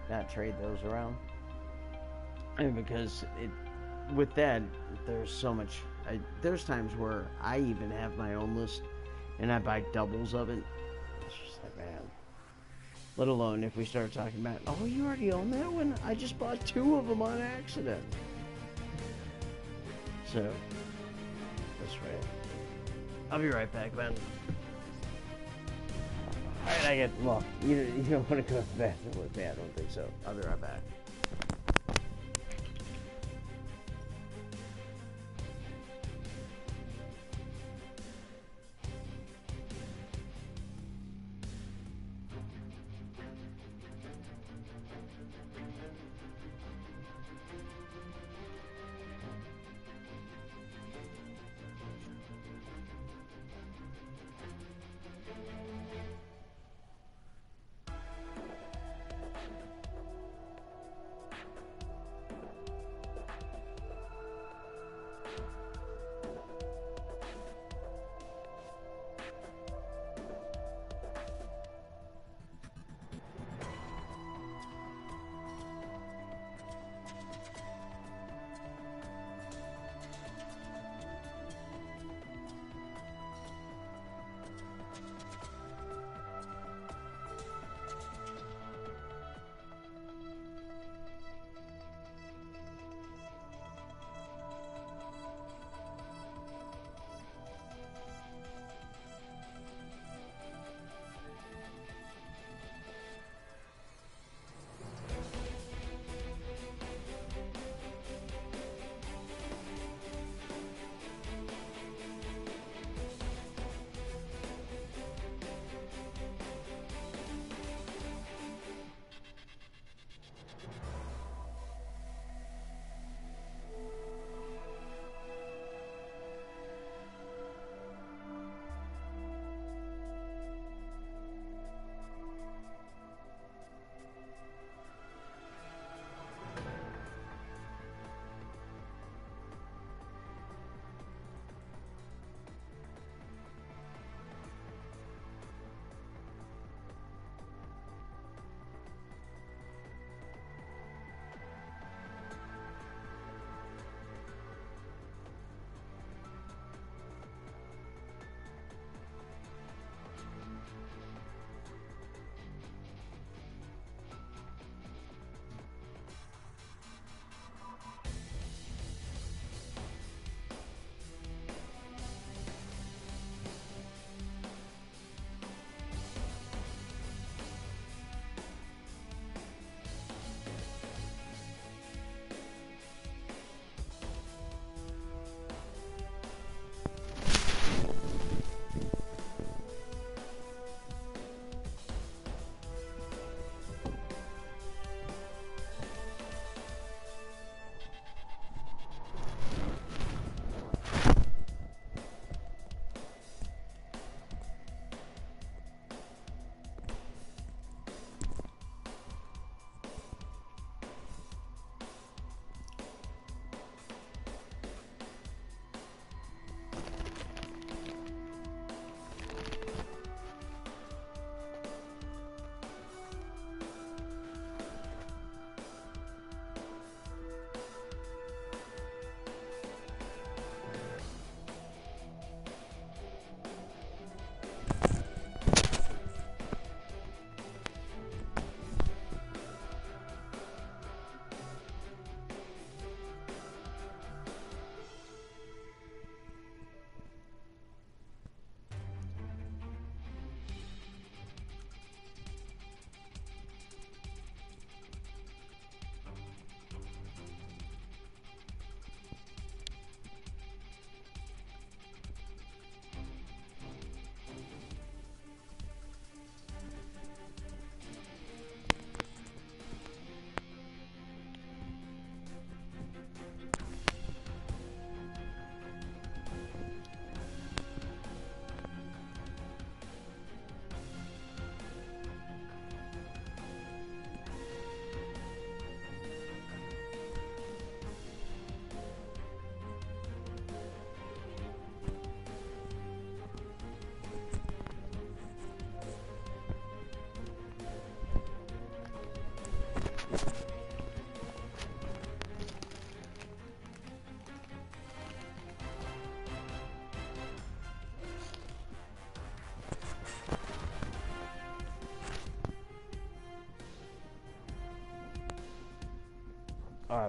not trade those around. And because with that, there's so much. There's times where I even have my own list, and I buy doubles of it. It's just like, man. Let alone if we start talking about, oh, you already own that one? I just bought 2 of them on accident. So, that's right. I'll be right back, man. Alright, well, you don't want to go to the bathroom with me, I don't think so. I'll be right back.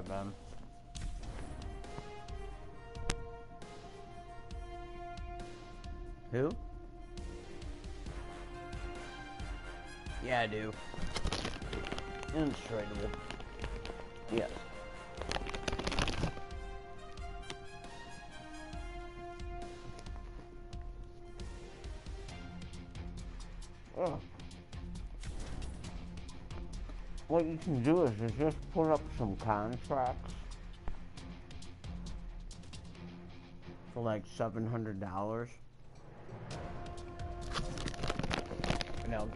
I've been. Who? Yeah, I do. Indestructible. Yes. Oh. What you can do is just put up some contracts for like $700, and I'll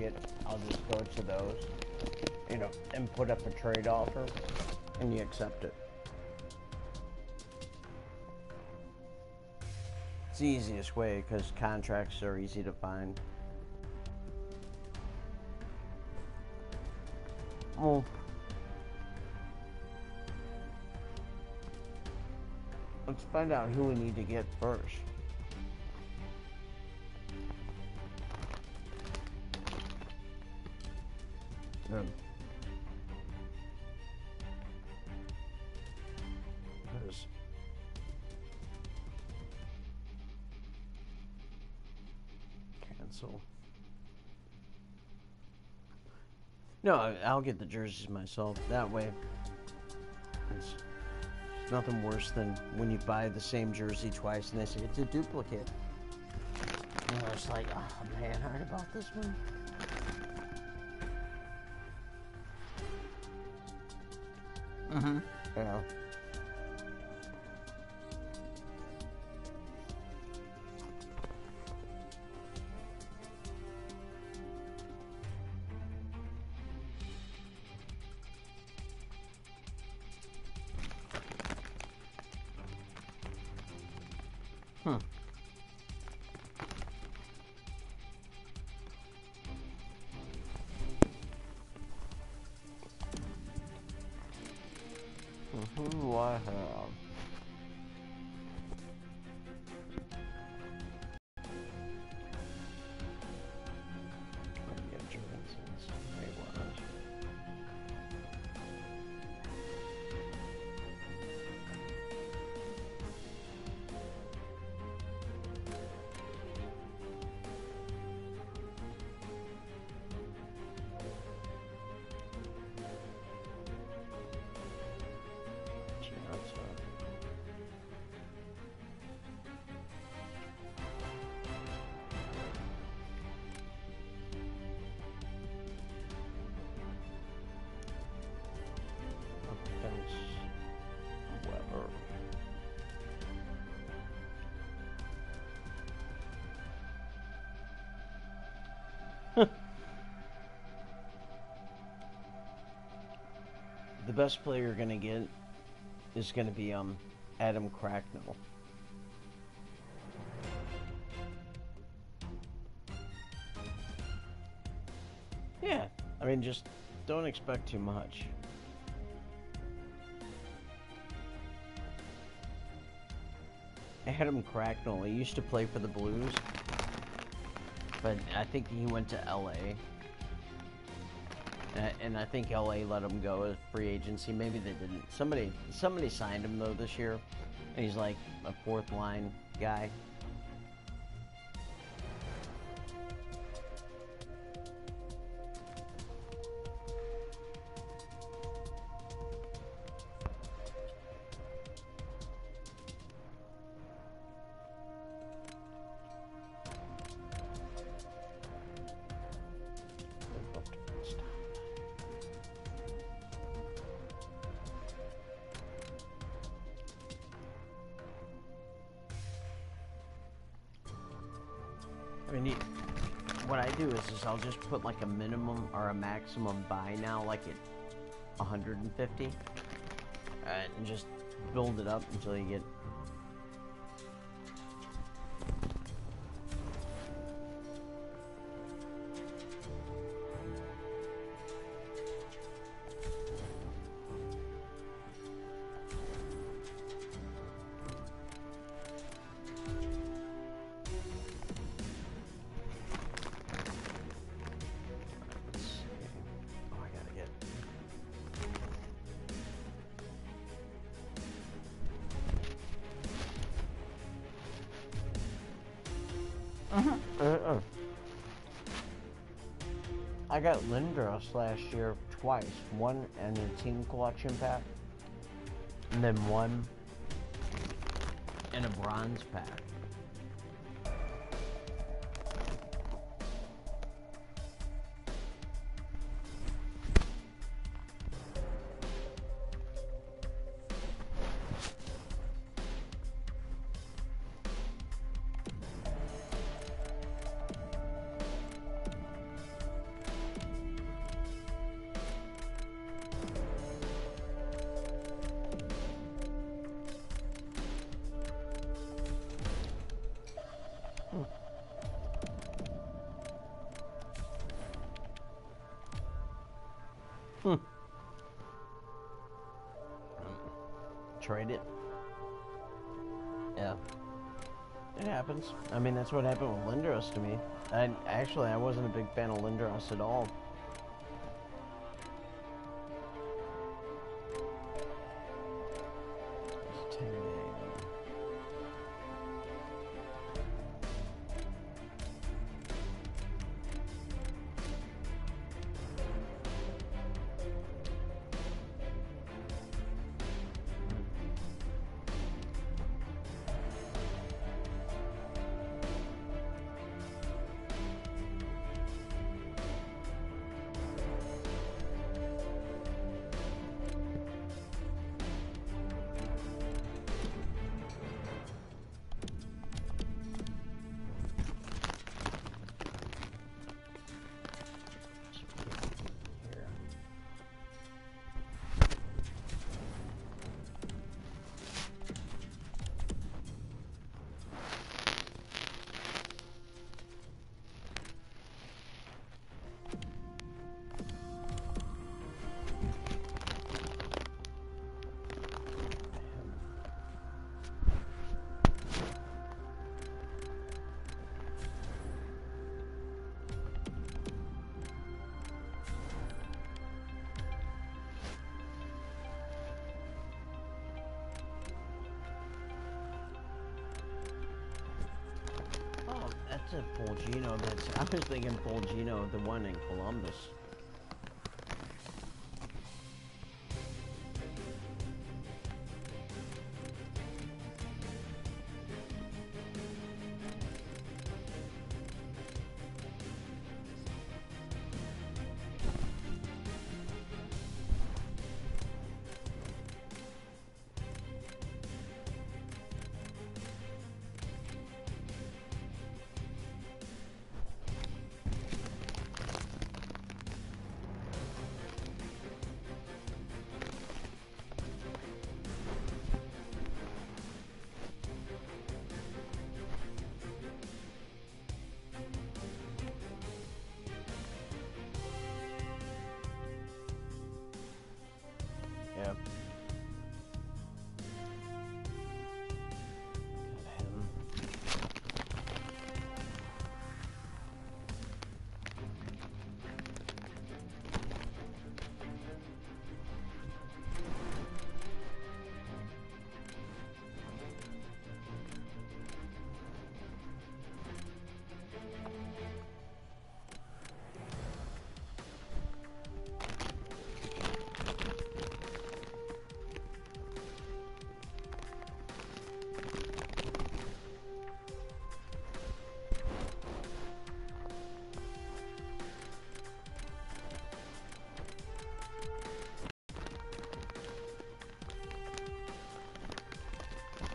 just go to those, you know, and put up a trade offer, and you accept it. It's the easiest way because contracts are easy to find. Well, let's find out who we need to get first. Good. Because cancel. No, I'll get the jerseys myself. That way, it's nothing worse than when you buy the same jersey twice and they say it's a duplicate. And you're just like, oh man, I heard about this one. Mm-hmm. Yeah. Who do I have? jkern27's. The best player you're gonna get is gonna be Adam Cracknell. Yeah, I mean, just don't expect too much. Adam Cracknell, he used to play for the Blues, but I think he went to LA. And I think LA let him go as free agency. Maybe they didn't. Somebody signed him though this year, and he's like a fourth line guy. I mean, what I do is I'll just put like a minimum or a maximum buy now, like at 150, and just build it up until you get. I got Lindros last year twice. One in a team collection pack, and then one in a bronze pack. Trade it. Yeah. It happens. I mean, that's what happened with Lindros to me. I wasn't a big fan of Lindros at all. That's a full Geno. I was thinking full Geno, the one in Columbus. Yep.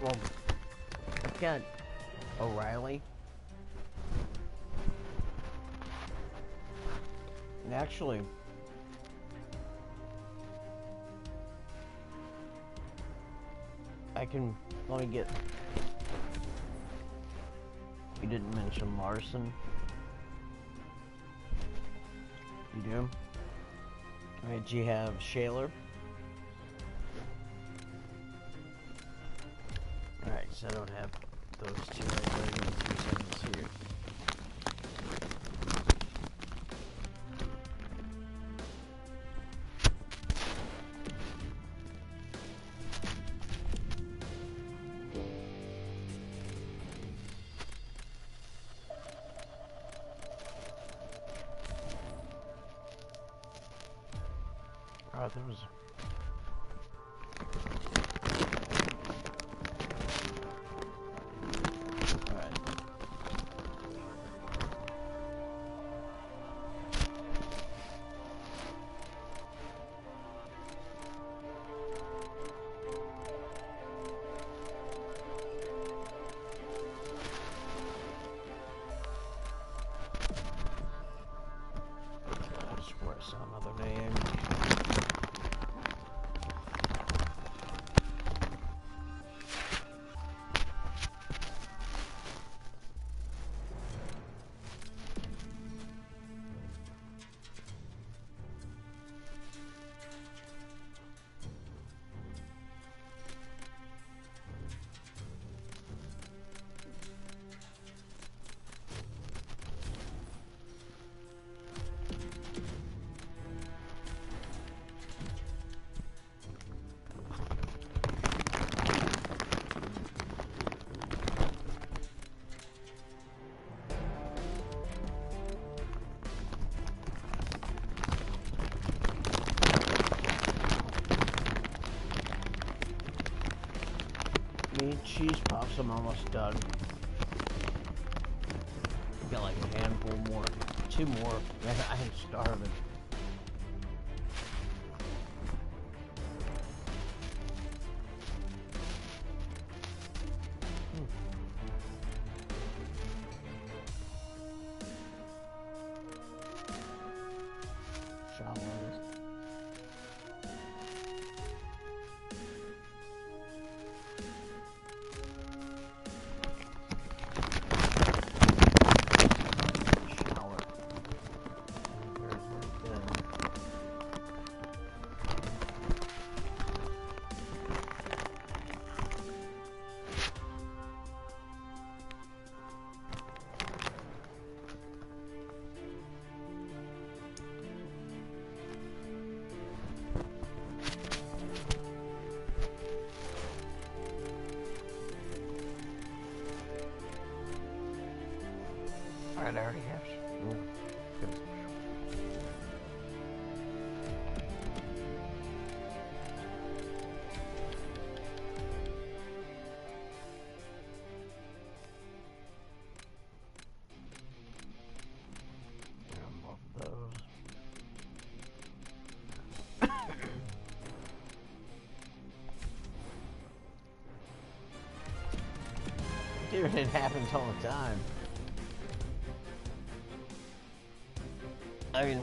Well, I've got O'Reilly. And actually, let me get, you didn't mention Larson. You do? Alright, do you have Shaler? Alright, so I don't have those two. Right, give me 2 seconds here. thought there was... Cheese puffs, I'm almost done. Got like a handful more. 2 more. Man, I am starving. Alright, I already have. Good. Dude, it happens all the time. I mean,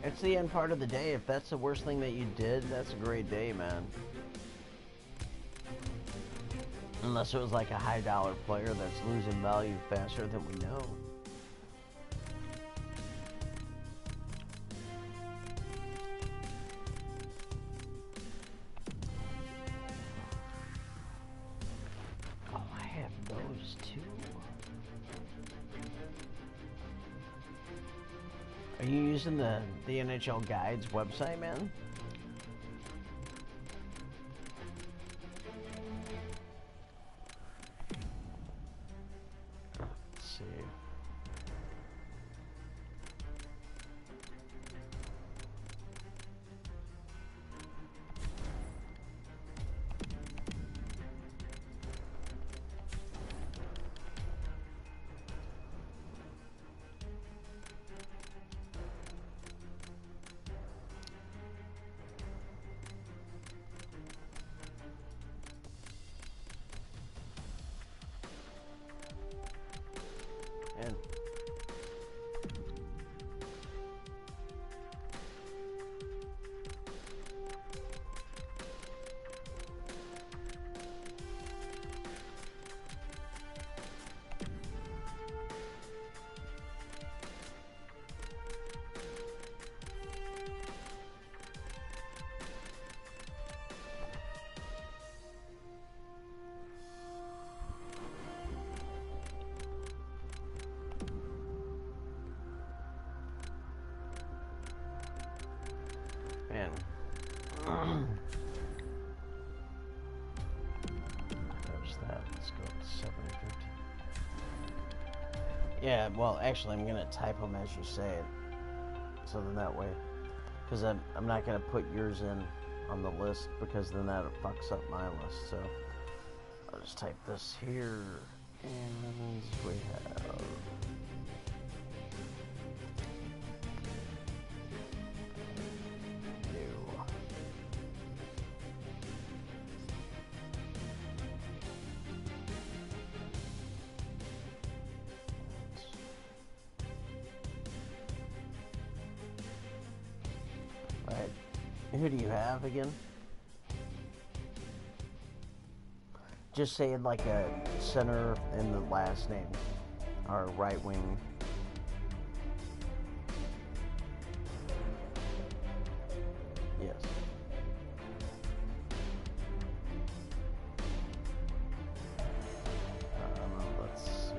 it's the end part of the day. If that's the worst thing that you did, that's a great day, man. Unless it was like a high dollar player that's losing value faster than we know. Oh, I have those too. Are you using the NHL Guides website, man? Let's see. And man. There's that. Let's go to 750. Yeah, well, actually, I'm gonna type them as you say it, so then that way Because I'm not going to put yours in on the list because then that fucks up my list. So I'll just type this here, and we have new. Alright, who do you have again? Just say like a center in the last name, or right wing. Yes. Let's see.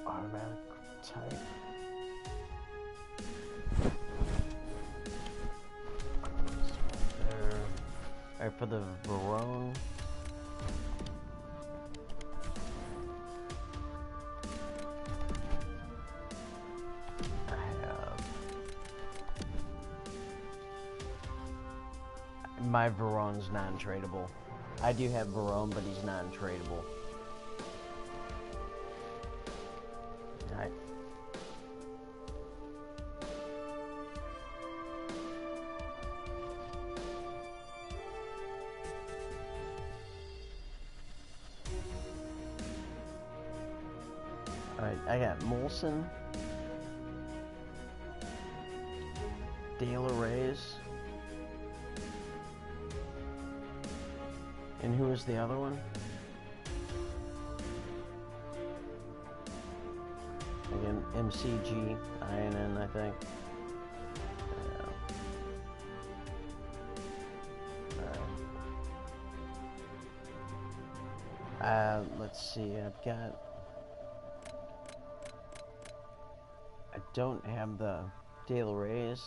Automatic type. There. Alright, for the Verone. I have my Verone's non-tradable. I do have Verone, but he's non-tradable. Alright. Alright, I got Molson, De La Reyes, and who was the other one? Again, MCG, INN, I think. Yeah. Let's see, I've got... I don't have the De La Reyes,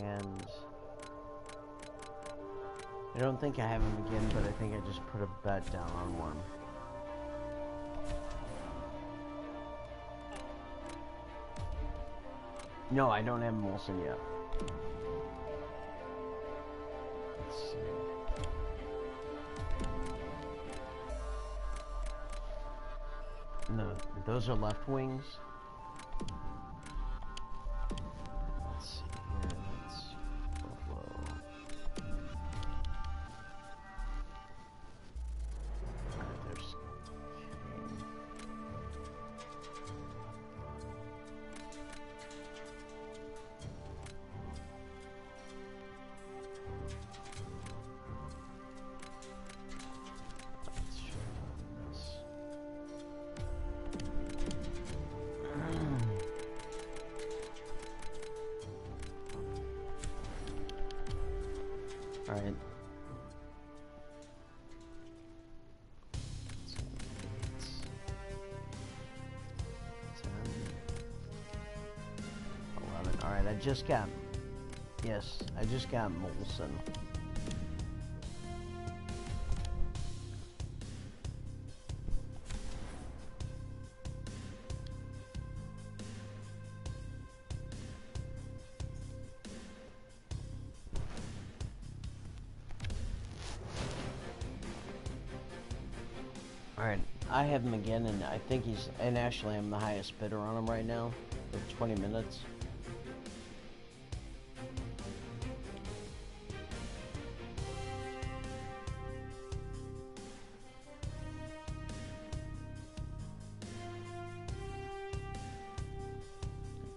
and I don't think I have him again, but I think I just put a bet down on one. No, I don't have Molson yet. Let's see. No, those are left wings. Let's see here. Let's Buffalo. Alright, there's Kane. Let's try this. All right. 11. All right, I just got Molson. Alright, I have him again, and I think and actually I'm the highest bidder on him right now, for 20 minutes.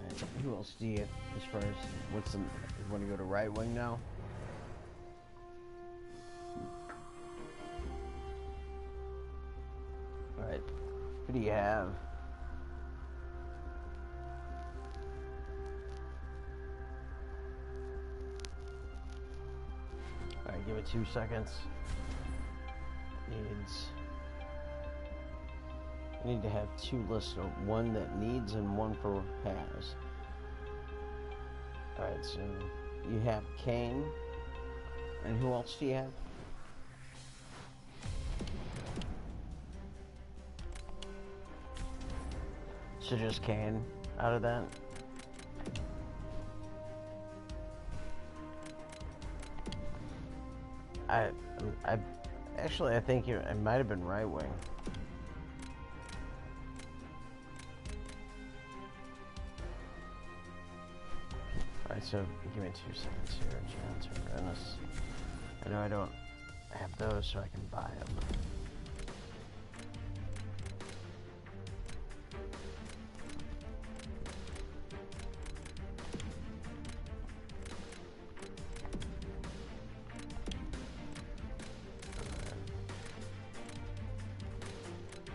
Alright, who else do you, as far as, you want to go to right wing now? Alright, who do you have? Alright, give it 2 seconds. I need to have 2 lists, one that needs and one for has. Alright, so you have Kane. And who else do you have? So just Kane out of that? Actually, I think it might have been right wing. Alright, so give me 2 seconds here, Ennis. I know I don't have those, so I can buy them.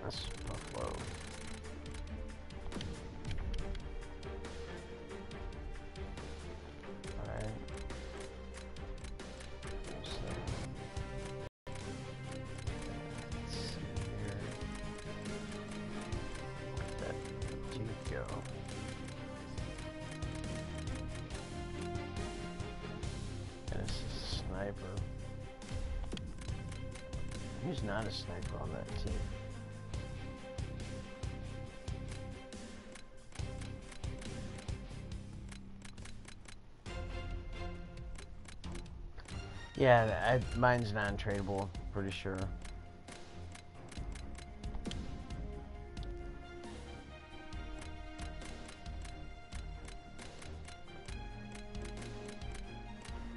That's Buffalo. Alright. Let's see here. Where'd that dude go? And this is a sniper. Who's not a sniper on that team? Yeah, mine's non-tradable, pretty sure.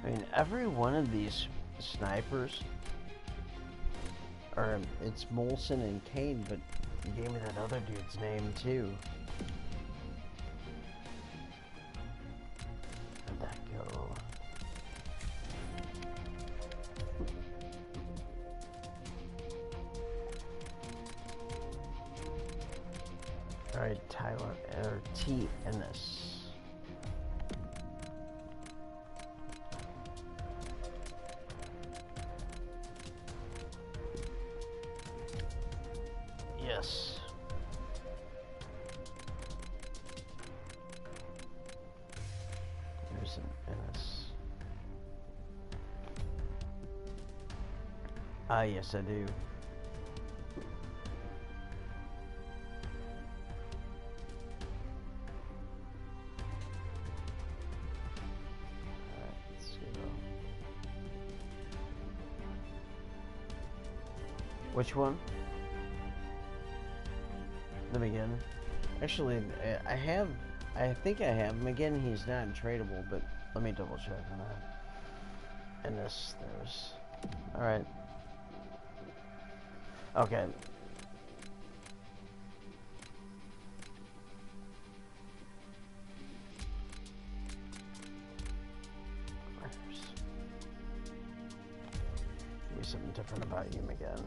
I mean, every one of these snipers, or it's Molson and Kane, but you gave me that other dude's name too. Where'd that go? Alright, Tyler, or T in this. Yes. There's an Ennis. Ah, yes, I do. Which one? Them again. Actually, I think I have him again. He's not tradable, but let me double check on that. And there's, alright. Okay. Give me something different about you again.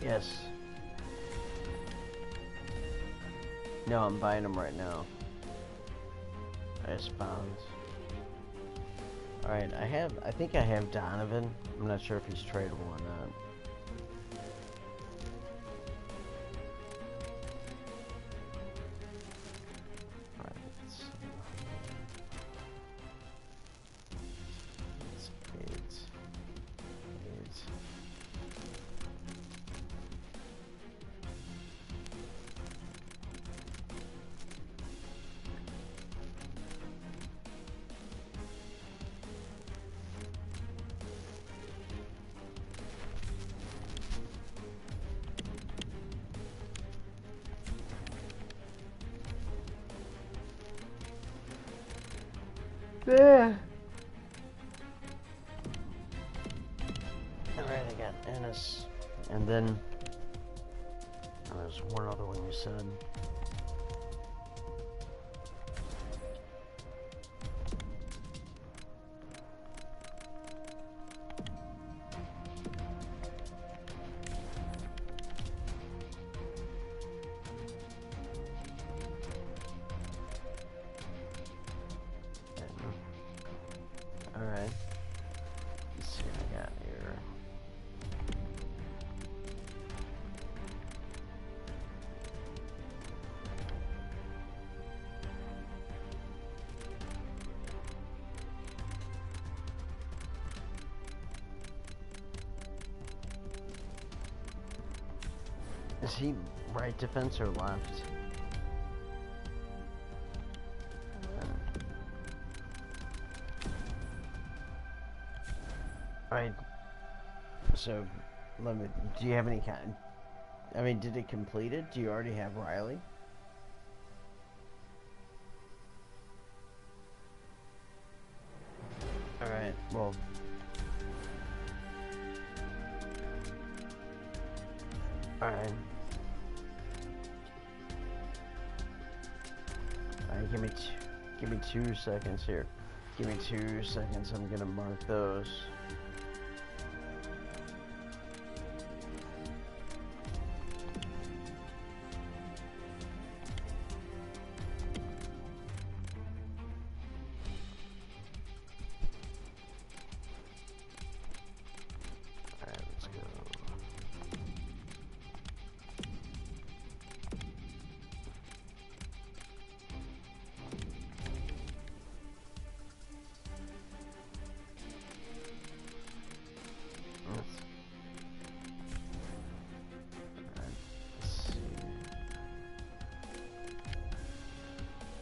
Yes. No, I'm buying them right now. I spawns. Alright, I think I have Donovan. I'm not sure if he's tradable or not. Alright, let's see. It's 8. Yeah. Alright, I got Ennis. And then there's one other one you said. Alright. Let's see what I got here. Is he right defense or left? Alright. So, let me. Do you have any kind? I mean, did it complete it? Do you already have Riley? Alright, well. Alright. Alright, give me 2 seconds here. Give me 2 seconds, I'm gonna mark those.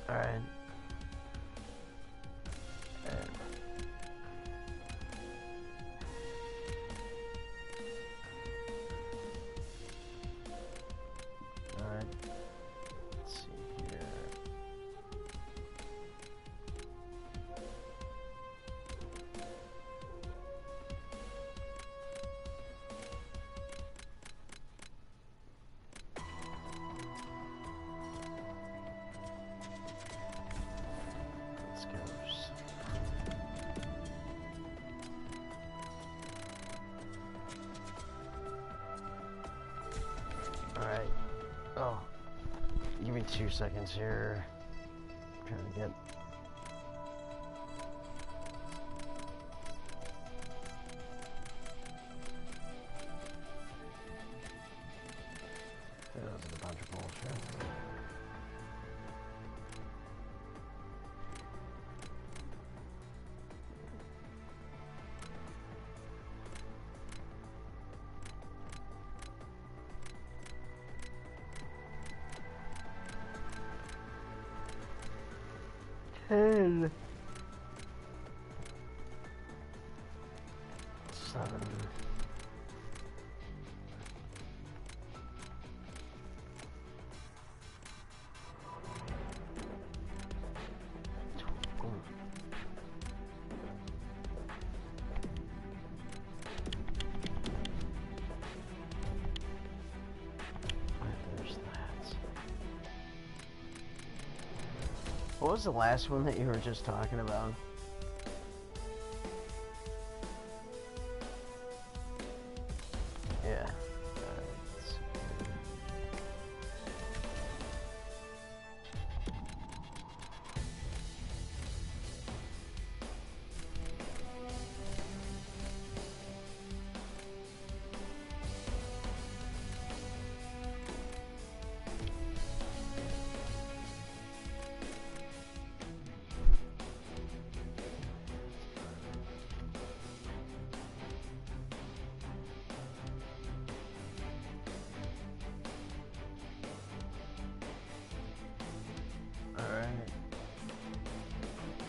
Alright. Alright. Let's see here. Alright. Oh. Give me 2 seconds here. I'm trying to get. That was a bunch of bullshit. Ten. 7. There's that. What was the last one that you were just talking about? Yeah.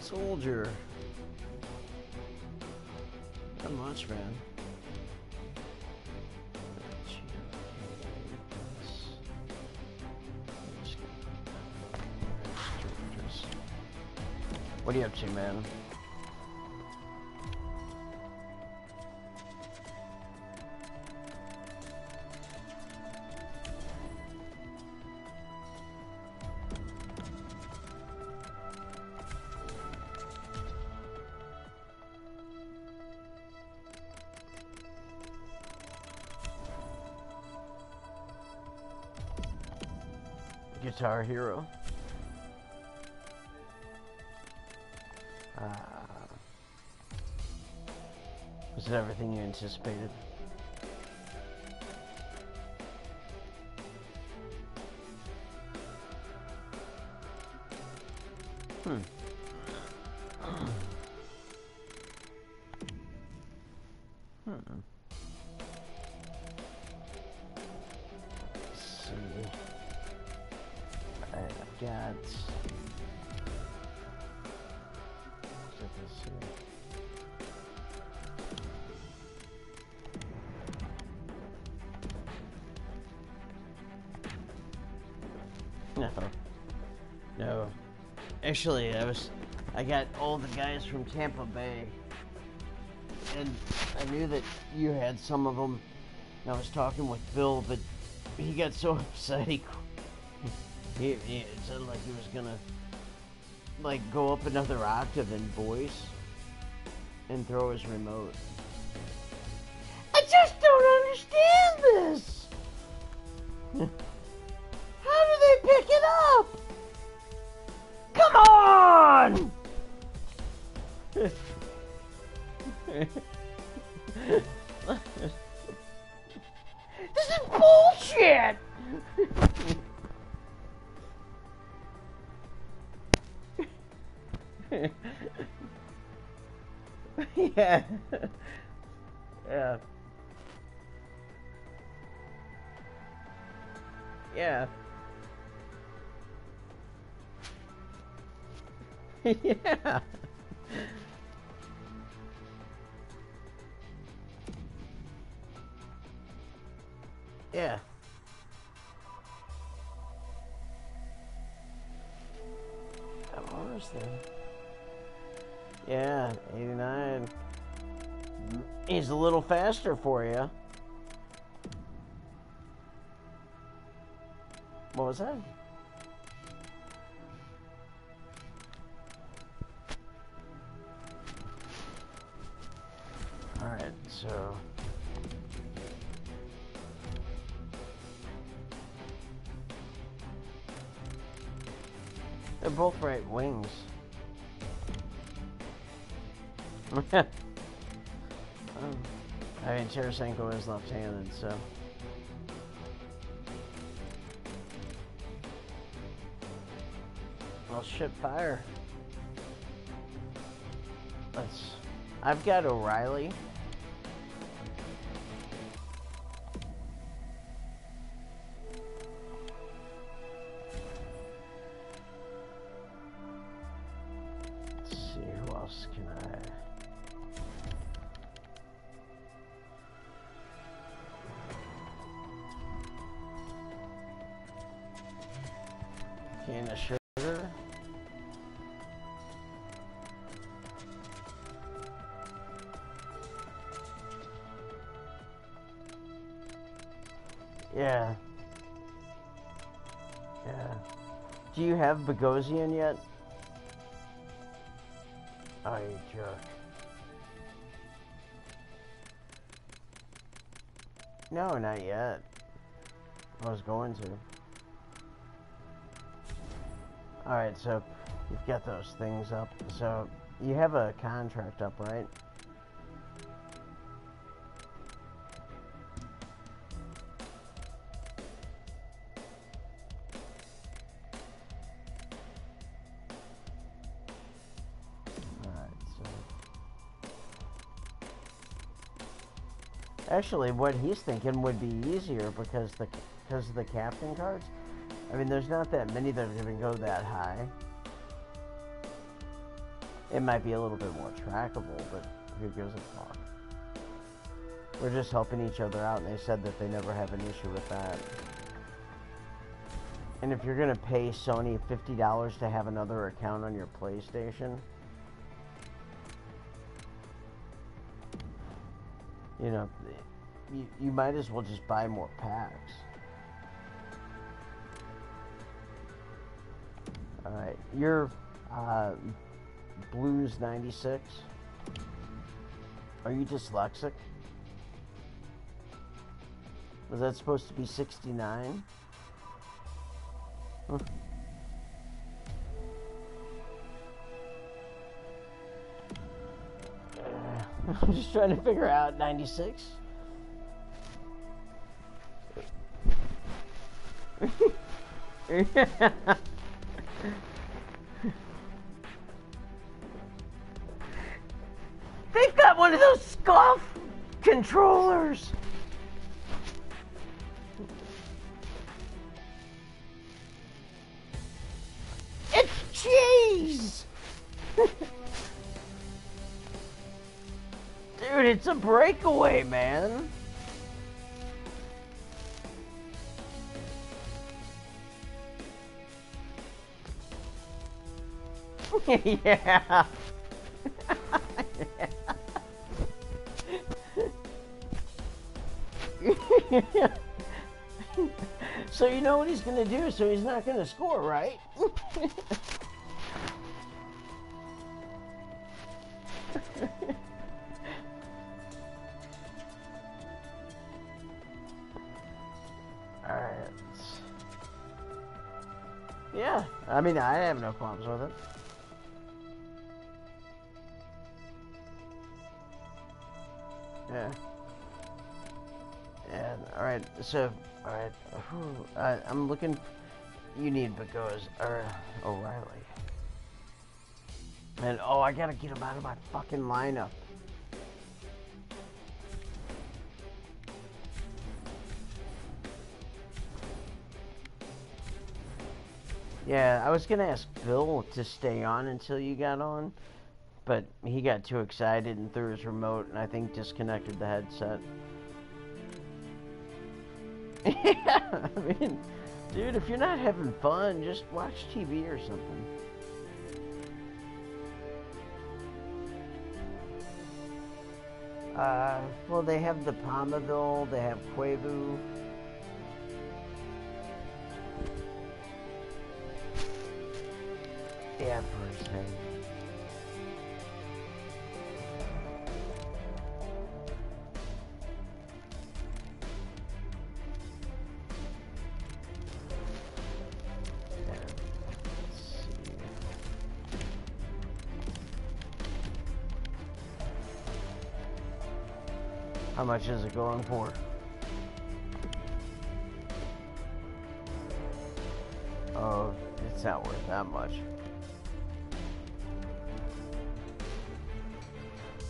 Soldier. Not much, man. What are you up to, man? Guitar Hero. Was it everything you anticipated? Hmm. Let's see. I've got. Let's see. No. Actually, I got all the guys from Tampa Bay, and I knew that you had some of them. And I was talking with Bill, but he got so upset he it sounded like he was gonna like go up another octave in voice and throw his remote. I just don't understand this. How do they pick it up? Come on! This is bullshit! Yeah. Yeah. Yeah. Yeah. Yeah. What was there? Yeah, 89. He's a little faster for you. What was that? Alright, so... They're both right wings. I mean, Tarasenko is left-handed, so... Well, shit, fire. I've got O'Reilly. Let's see, who else can I... Can of sugar. Yeah. Yeah. Do you have Bogosian yet? Oh, you jerk. No, not yet. I was going to. Alright, so you've got those things up. So you have a contract up, right? Actually, what he's thinking would be easier because of the captain cards. I mean, there's not that many that are going to go that high. It might be a little bit more trackable, but who gives a fuck? We're just helping each other out, and they said that they never have an issue with that. And if you're going to pay Sony $50 to have another account on your PlayStation, You know, you might as well just buy more packs. Alright, you're Blues 96. Are you dyslexic? Was that supposed to be 69? Huh. I'm just trying to figure out 96. They've got one of those scuff controllers. It's cheese. Dude, it's a breakaway, man. Yeah. So you know what he's gonna do, so he's not gonna score, right? Alright. Yeah, I mean, I have no problems with it. Yeah. Yeah, alright, so, alright, I'm looking, you need because, O'Reilly. And, oh, I gotta get him out of my fucking lineup. Yeah, I was gonna ask Bill to stay on until you got on, but he got too excited and threw his remote and I think disconnected the headset. Yeah, I mean, dude, if you're not having fun, just watch TV or something. Well, they have the Palmaville, they have Quavu. Yeah, for his head. How much is it going for? Oh, it's not worth that much.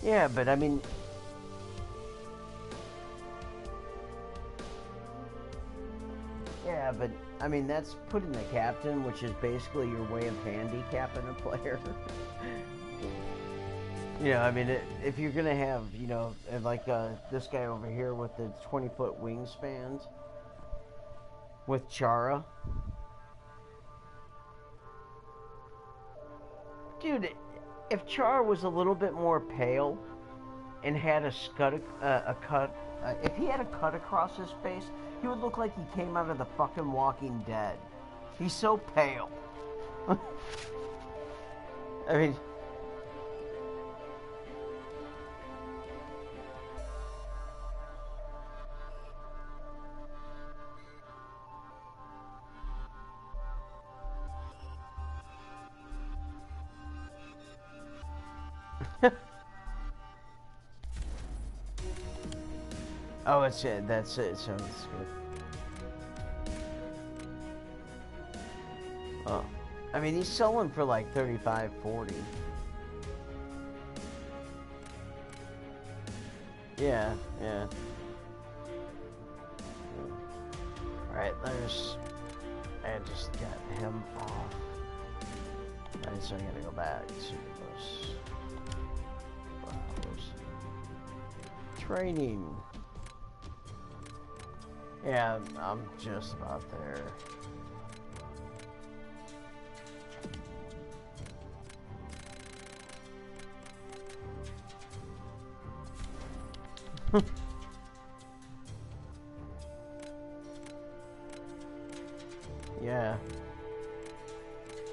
Yeah, but I mean... Yeah, but I mean, that's putting the captain, which is basically your way of handicapping a player. You know, I mean, if you're going to have, you know, like this guy over here with the 20-foot wingspans with Chara. Dude, if Chara was a little bit more pale and had a cut, if he had a cut across his face, he would look like he came out of the fucking Walking Dead. He's so pale. I mean... Oh, it's it. That's it. So it's good. Oh, I mean, he's selling for like 35, 40. Yeah, yeah. All right, I just got him off. All right, so I gotta go back to those flowers. Training. Yeah, I'm just about there.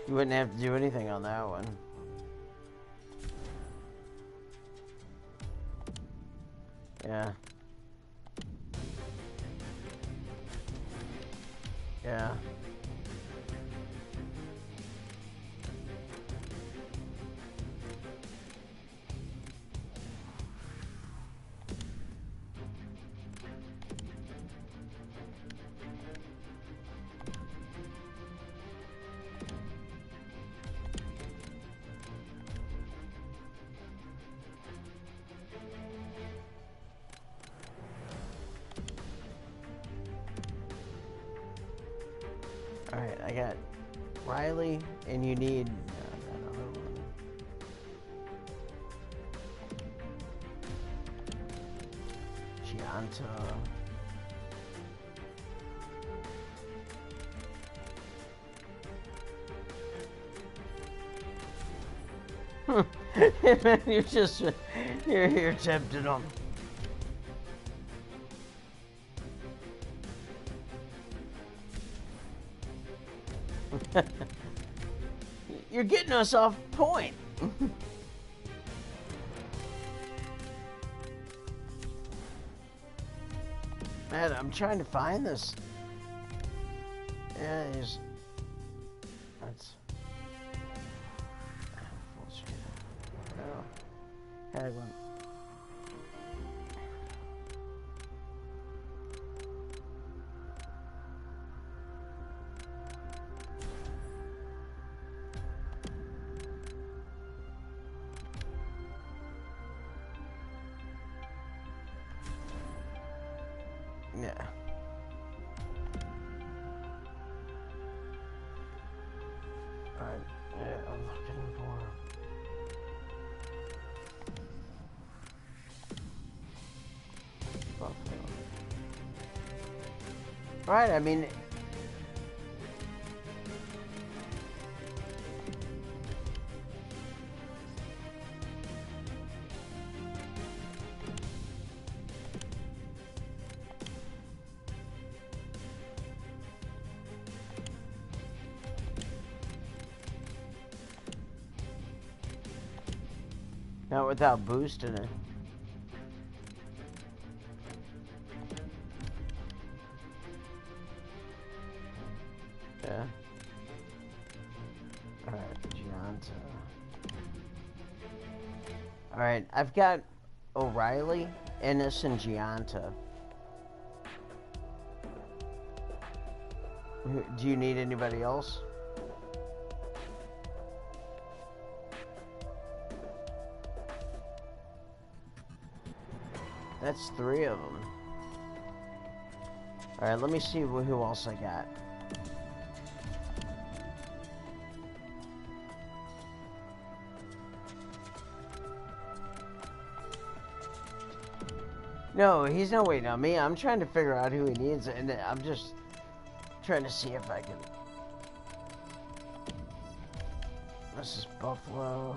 You wouldn't have to do anything on that one. Yeah. Yeah. Alright, I got Riley, and you need another one. Gianta. you're tempting them. You're getting us off point. Man, I'm trying to find this. Yeah, that's full screen. Oh, had one. Yeah. Alright, yeah, I'm looking for... Buffalo. Right, I mean... Not without boosting it. Yeah. Alright, Gianta. Alright, I've got O'Reilly, Ennis, and Gianta. Do you need anybody else? That's 3 of them. Alright, let me see who else I got. No, he's not waiting on me. I'm trying to figure out who he needs, and I'm just trying to see if I can... This is Buffalo.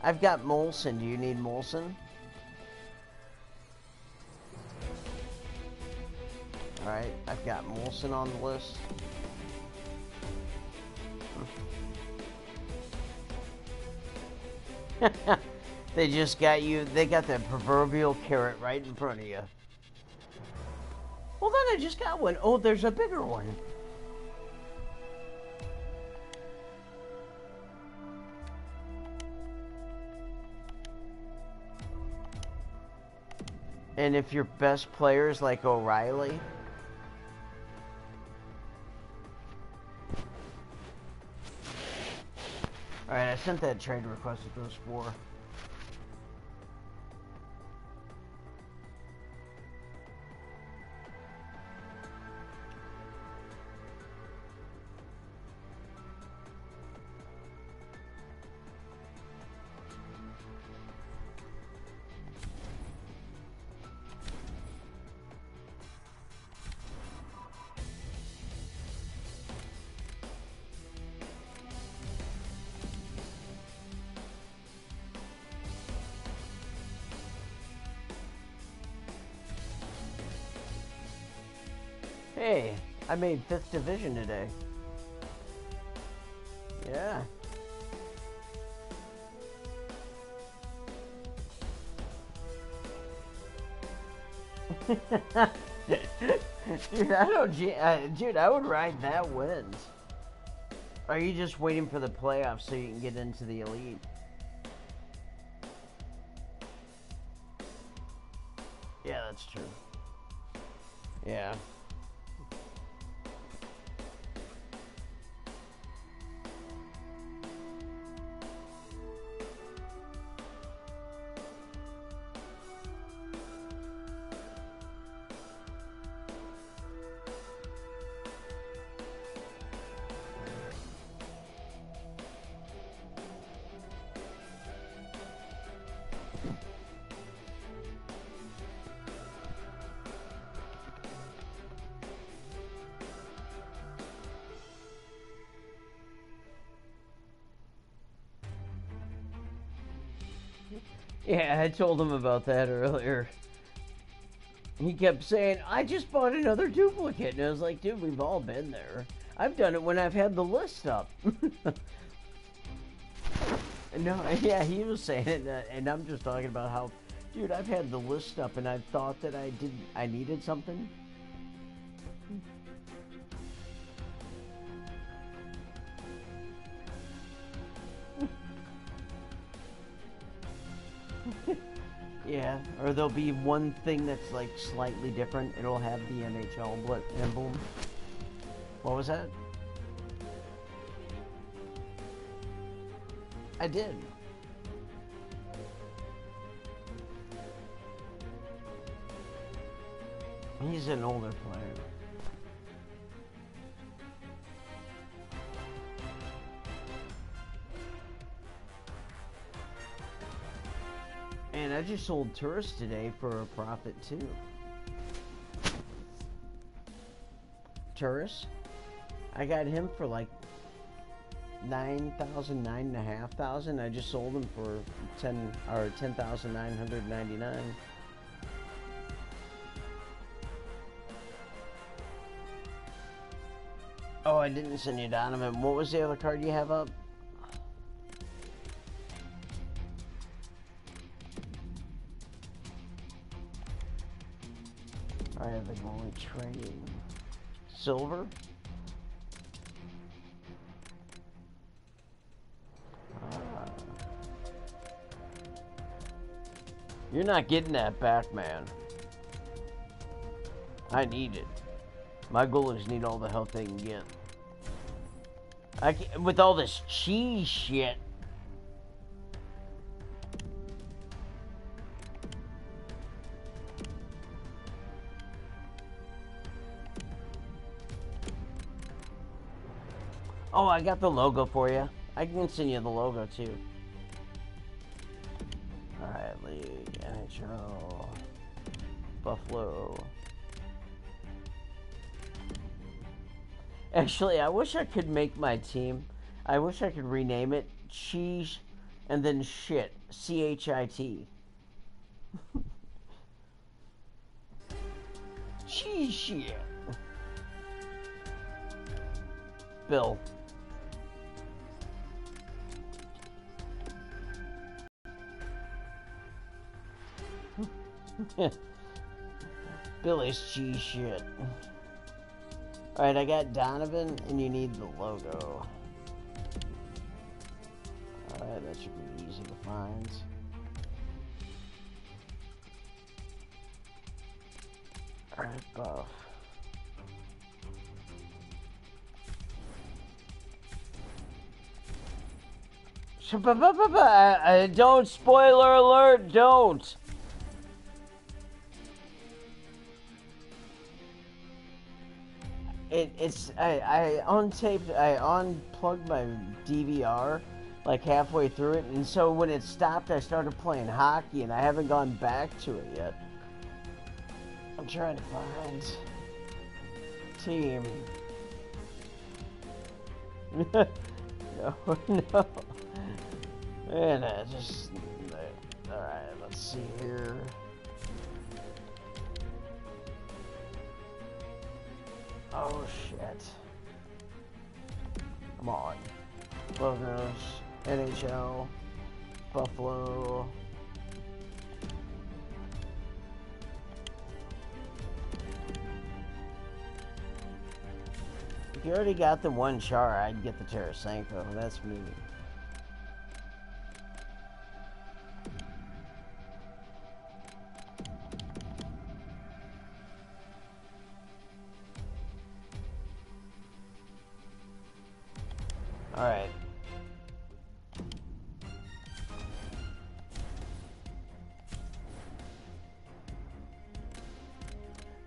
I've got Molson. Do you need Molson? Alright, I've got Molson on the list. They just got you, they got that proverbial carrot right in front of you. Well, then I just got one. Oh, there's a bigger one. And if your best player is like O'Reilly... Alright, I sent that trade request with those 4. Hey, I made 5th division today. Yeah. Dude, I don't. Dude, I would ride that wins. Are you just waiting for the playoffs so you can get into the elite? Yeah, that's true. Yeah. Yeah, I told him about that earlier. He kept saying, I just bought another duplicate. And I was like, dude, we've all been there. I've done it when I've had the list up. No, yeah, he was saying it, and I'm just talking about how, dude, I've had the list up and I thought that I needed something. Yeah, or there'll be one thing that's like slightly different. It'll have the NHL emblem. What was that? I did. He's an older player. And I just sold Tourist today for a profit too. Tourist? I got him for like 9,000, 9,500. I just sold him for 10,999. Oh, I didn't send you Donovan. What was the other card you have up? I have the goalie trading. Silver? You're not getting that back, man. I need it. My goalies need all the help they can get. With all this cheese shit. Oh, I got the logo for you. I can send you the logo too. Alright, League, NHL, Buffalo. Actually, I wish I could make my team. I wish I could rename it Cheese and then Shit. C-H-I-T. Cheese shit. Bill. Billy's cheese shit. Alright, I got Donovan, and you need the logo. Alright, that should be easy to find. Alright, buff. Don't, spoiler alert, don't! I unplugged my DVR like halfway through it, and so when it stopped I started playing hockey and I haven't gone back to it yet. I'm trying to find team. No. Man, alright, let's see here. Oh shit. Come on. Poconos, NHL, Buffalo. If you already got the one char, I'd get the Tarasenko. That's me. Alright.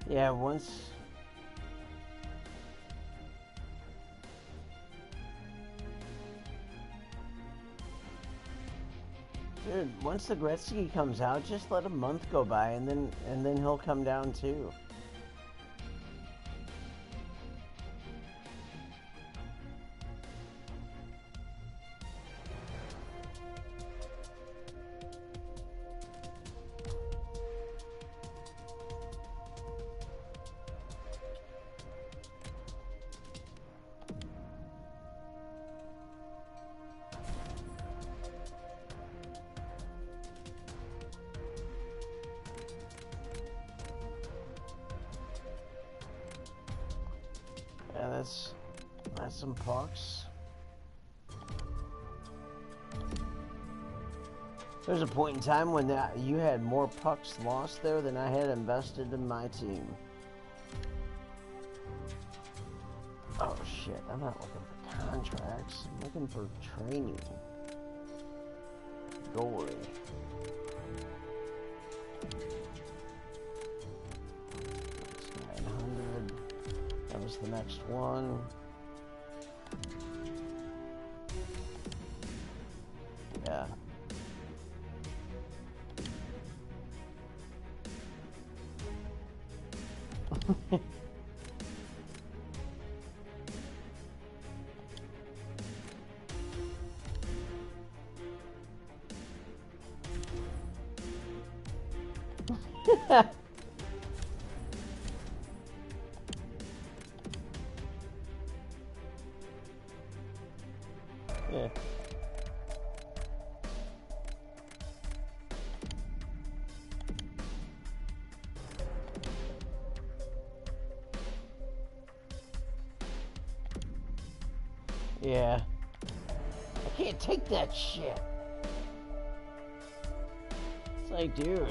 Yeah, once... Dude, once the Gretzky comes out, just let a month go by and then he'll come down too. Yeah, that's some pucks. There's a point in time when you had more pucks lost there than I had invested in my team. Oh shit, I'm not looking for contracts. I'm looking for training. Goalie. That's 900. That was the next one. Yeah. Yeah. Yeah. I can't take that shit. It's like, dude.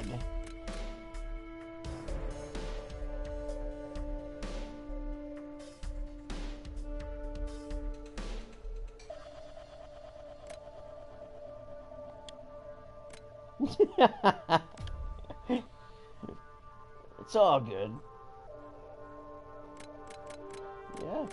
It's all good. Yeah.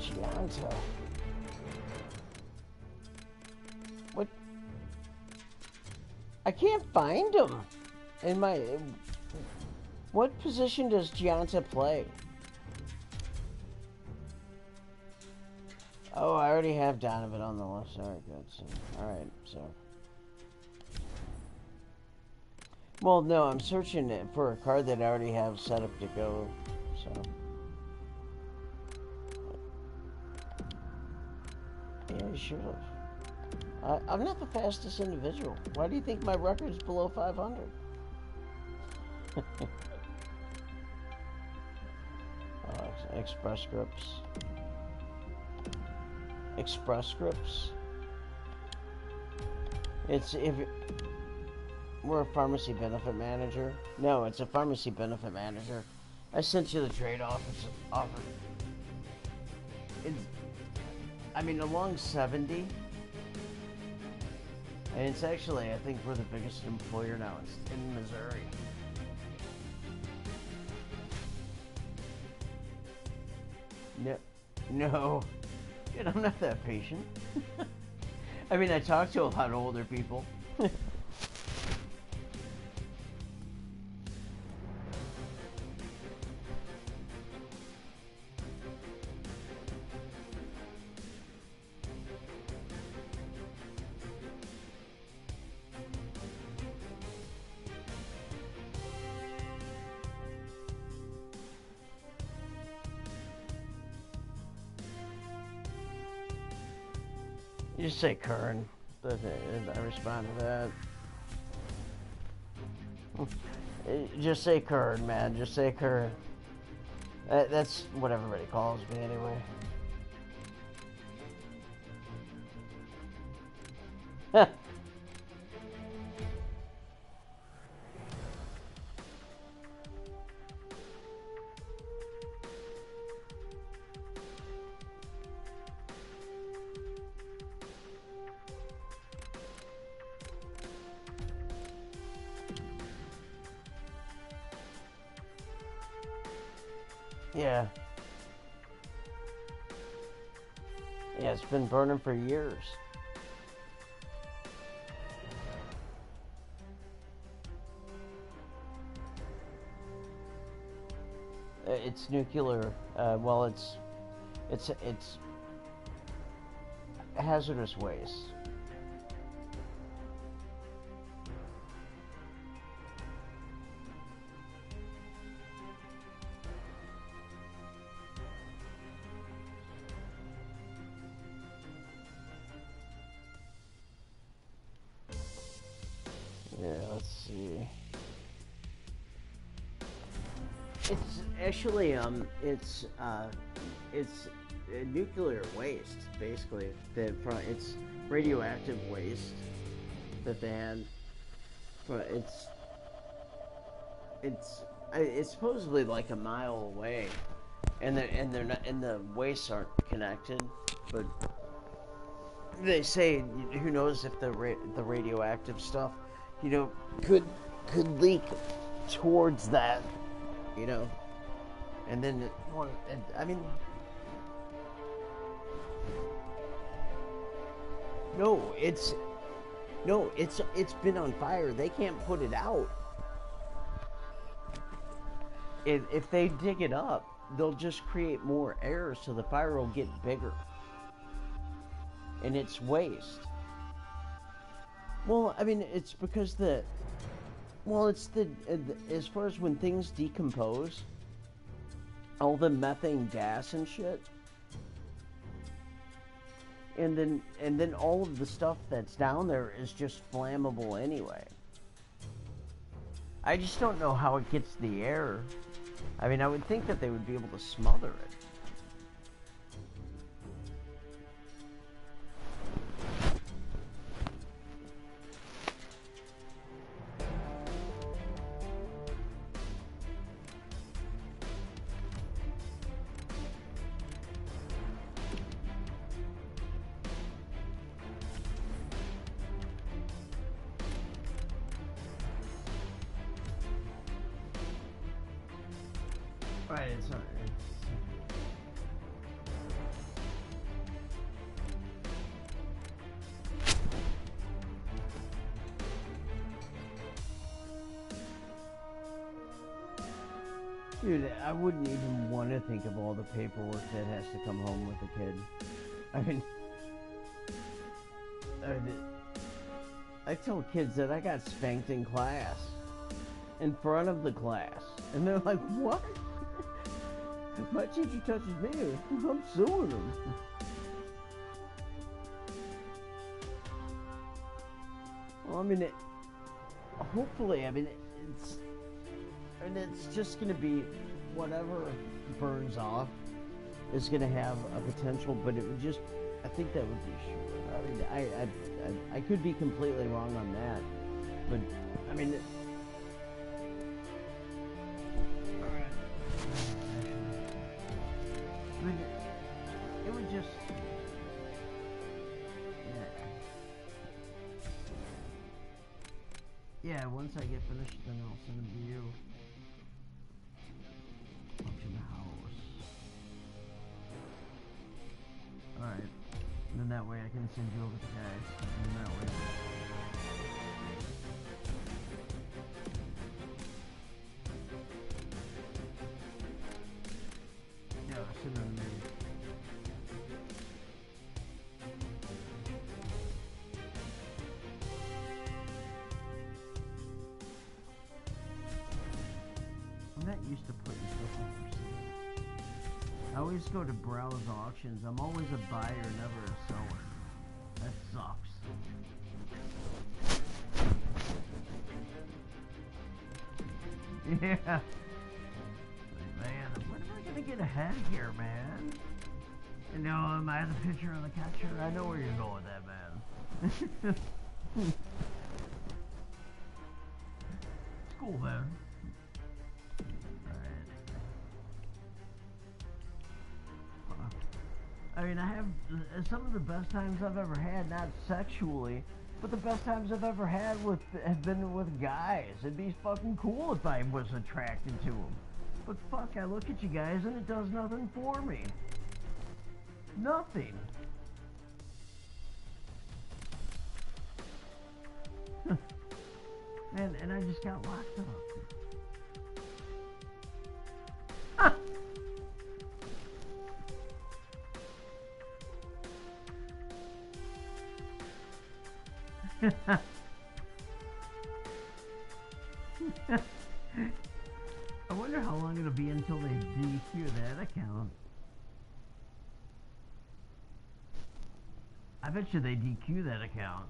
Gianta. What? I can't find him. In my... What position does Gianta play? Oh, I already have Donovan on the list. Alright, good. So, alright, so... Well, no, I'm searching for a card that I already have set up to go, so... Yeah, you should have. I'm not the fastest individual. Why do you think my record's below 500? Express Scripts. Express Scripts. It's if we're a pharmacy benefit manager. No, it's a pharmacy benefit manager. I sent you the trade offer. It's, I mean, along 70, And it's actually, I think we're the biggest employer now in Missouri. No, dude, I'm not that patient. I mean, I talk to a lot of older people. You just say Kern, and I respond to that. Just say Kern, man. Just say Kern. That's what everybody calls me anyway. Yeah. Yeah, it's been burning for years. It's nuclear. Well, it's hazardous waste. Yeah, let's see. It's actually it's nuclear waste basically. It's radioactive waste that they had, but it's supposedly like a mile away, and they're not, and the wastes aren't connected, but they say who knows if the radioactive stuff, could leak towards that, and then I mean, it's been on fire. They can't put it out. If they dig it up, they'll just create more air, so the fire will get bigger. And it's waste. Well, I mean, it's because as far as when things decompose, all the methane gas and shit, and then all of the stuff that's down there is just flammable anyway. I just don't know how it gets the air. I mean, I would think that they would be able to smother it. Right, it's not. Dude, I wouldn't even want to think of all the paperwork that has to come home with a kid. I mean, I tell kids that I got spanked in class, in front of the class, and they're like, "What? My teacher touches me, I'm suing him." Well, I mean, hopefully, I mean, it's just going to be whatever burns off is going to have a potential, but it would just, I think that would be sure. I mean, I could be completely wrong on that, but I mean, it would just, Yeah, once I get finished, then I'll send them to you. Function house. Alright. And then that way I can send you over to guys. And then that way. Yeah, send them to me. I'm not used to putting stuff on for sale. I always go to browse auctions. I'm always a buyer, never a seller. That sucks. Yeah. Man, when am I gonna get ahead here, man? You know, am I the pitcher or the catcher? I know where you're going with that, man. It's cool, man. I mean, I have some of the best times I've ever had, not sexually, but the best times I've ever had have been with guys. It'd be fucking cool if I was attracted to them. But fuck, I look at you guys and it does nothing for me. Nothing. and I just got locked up. I wonder how long it'll be until they DQ that account. I bet you they DQ that account.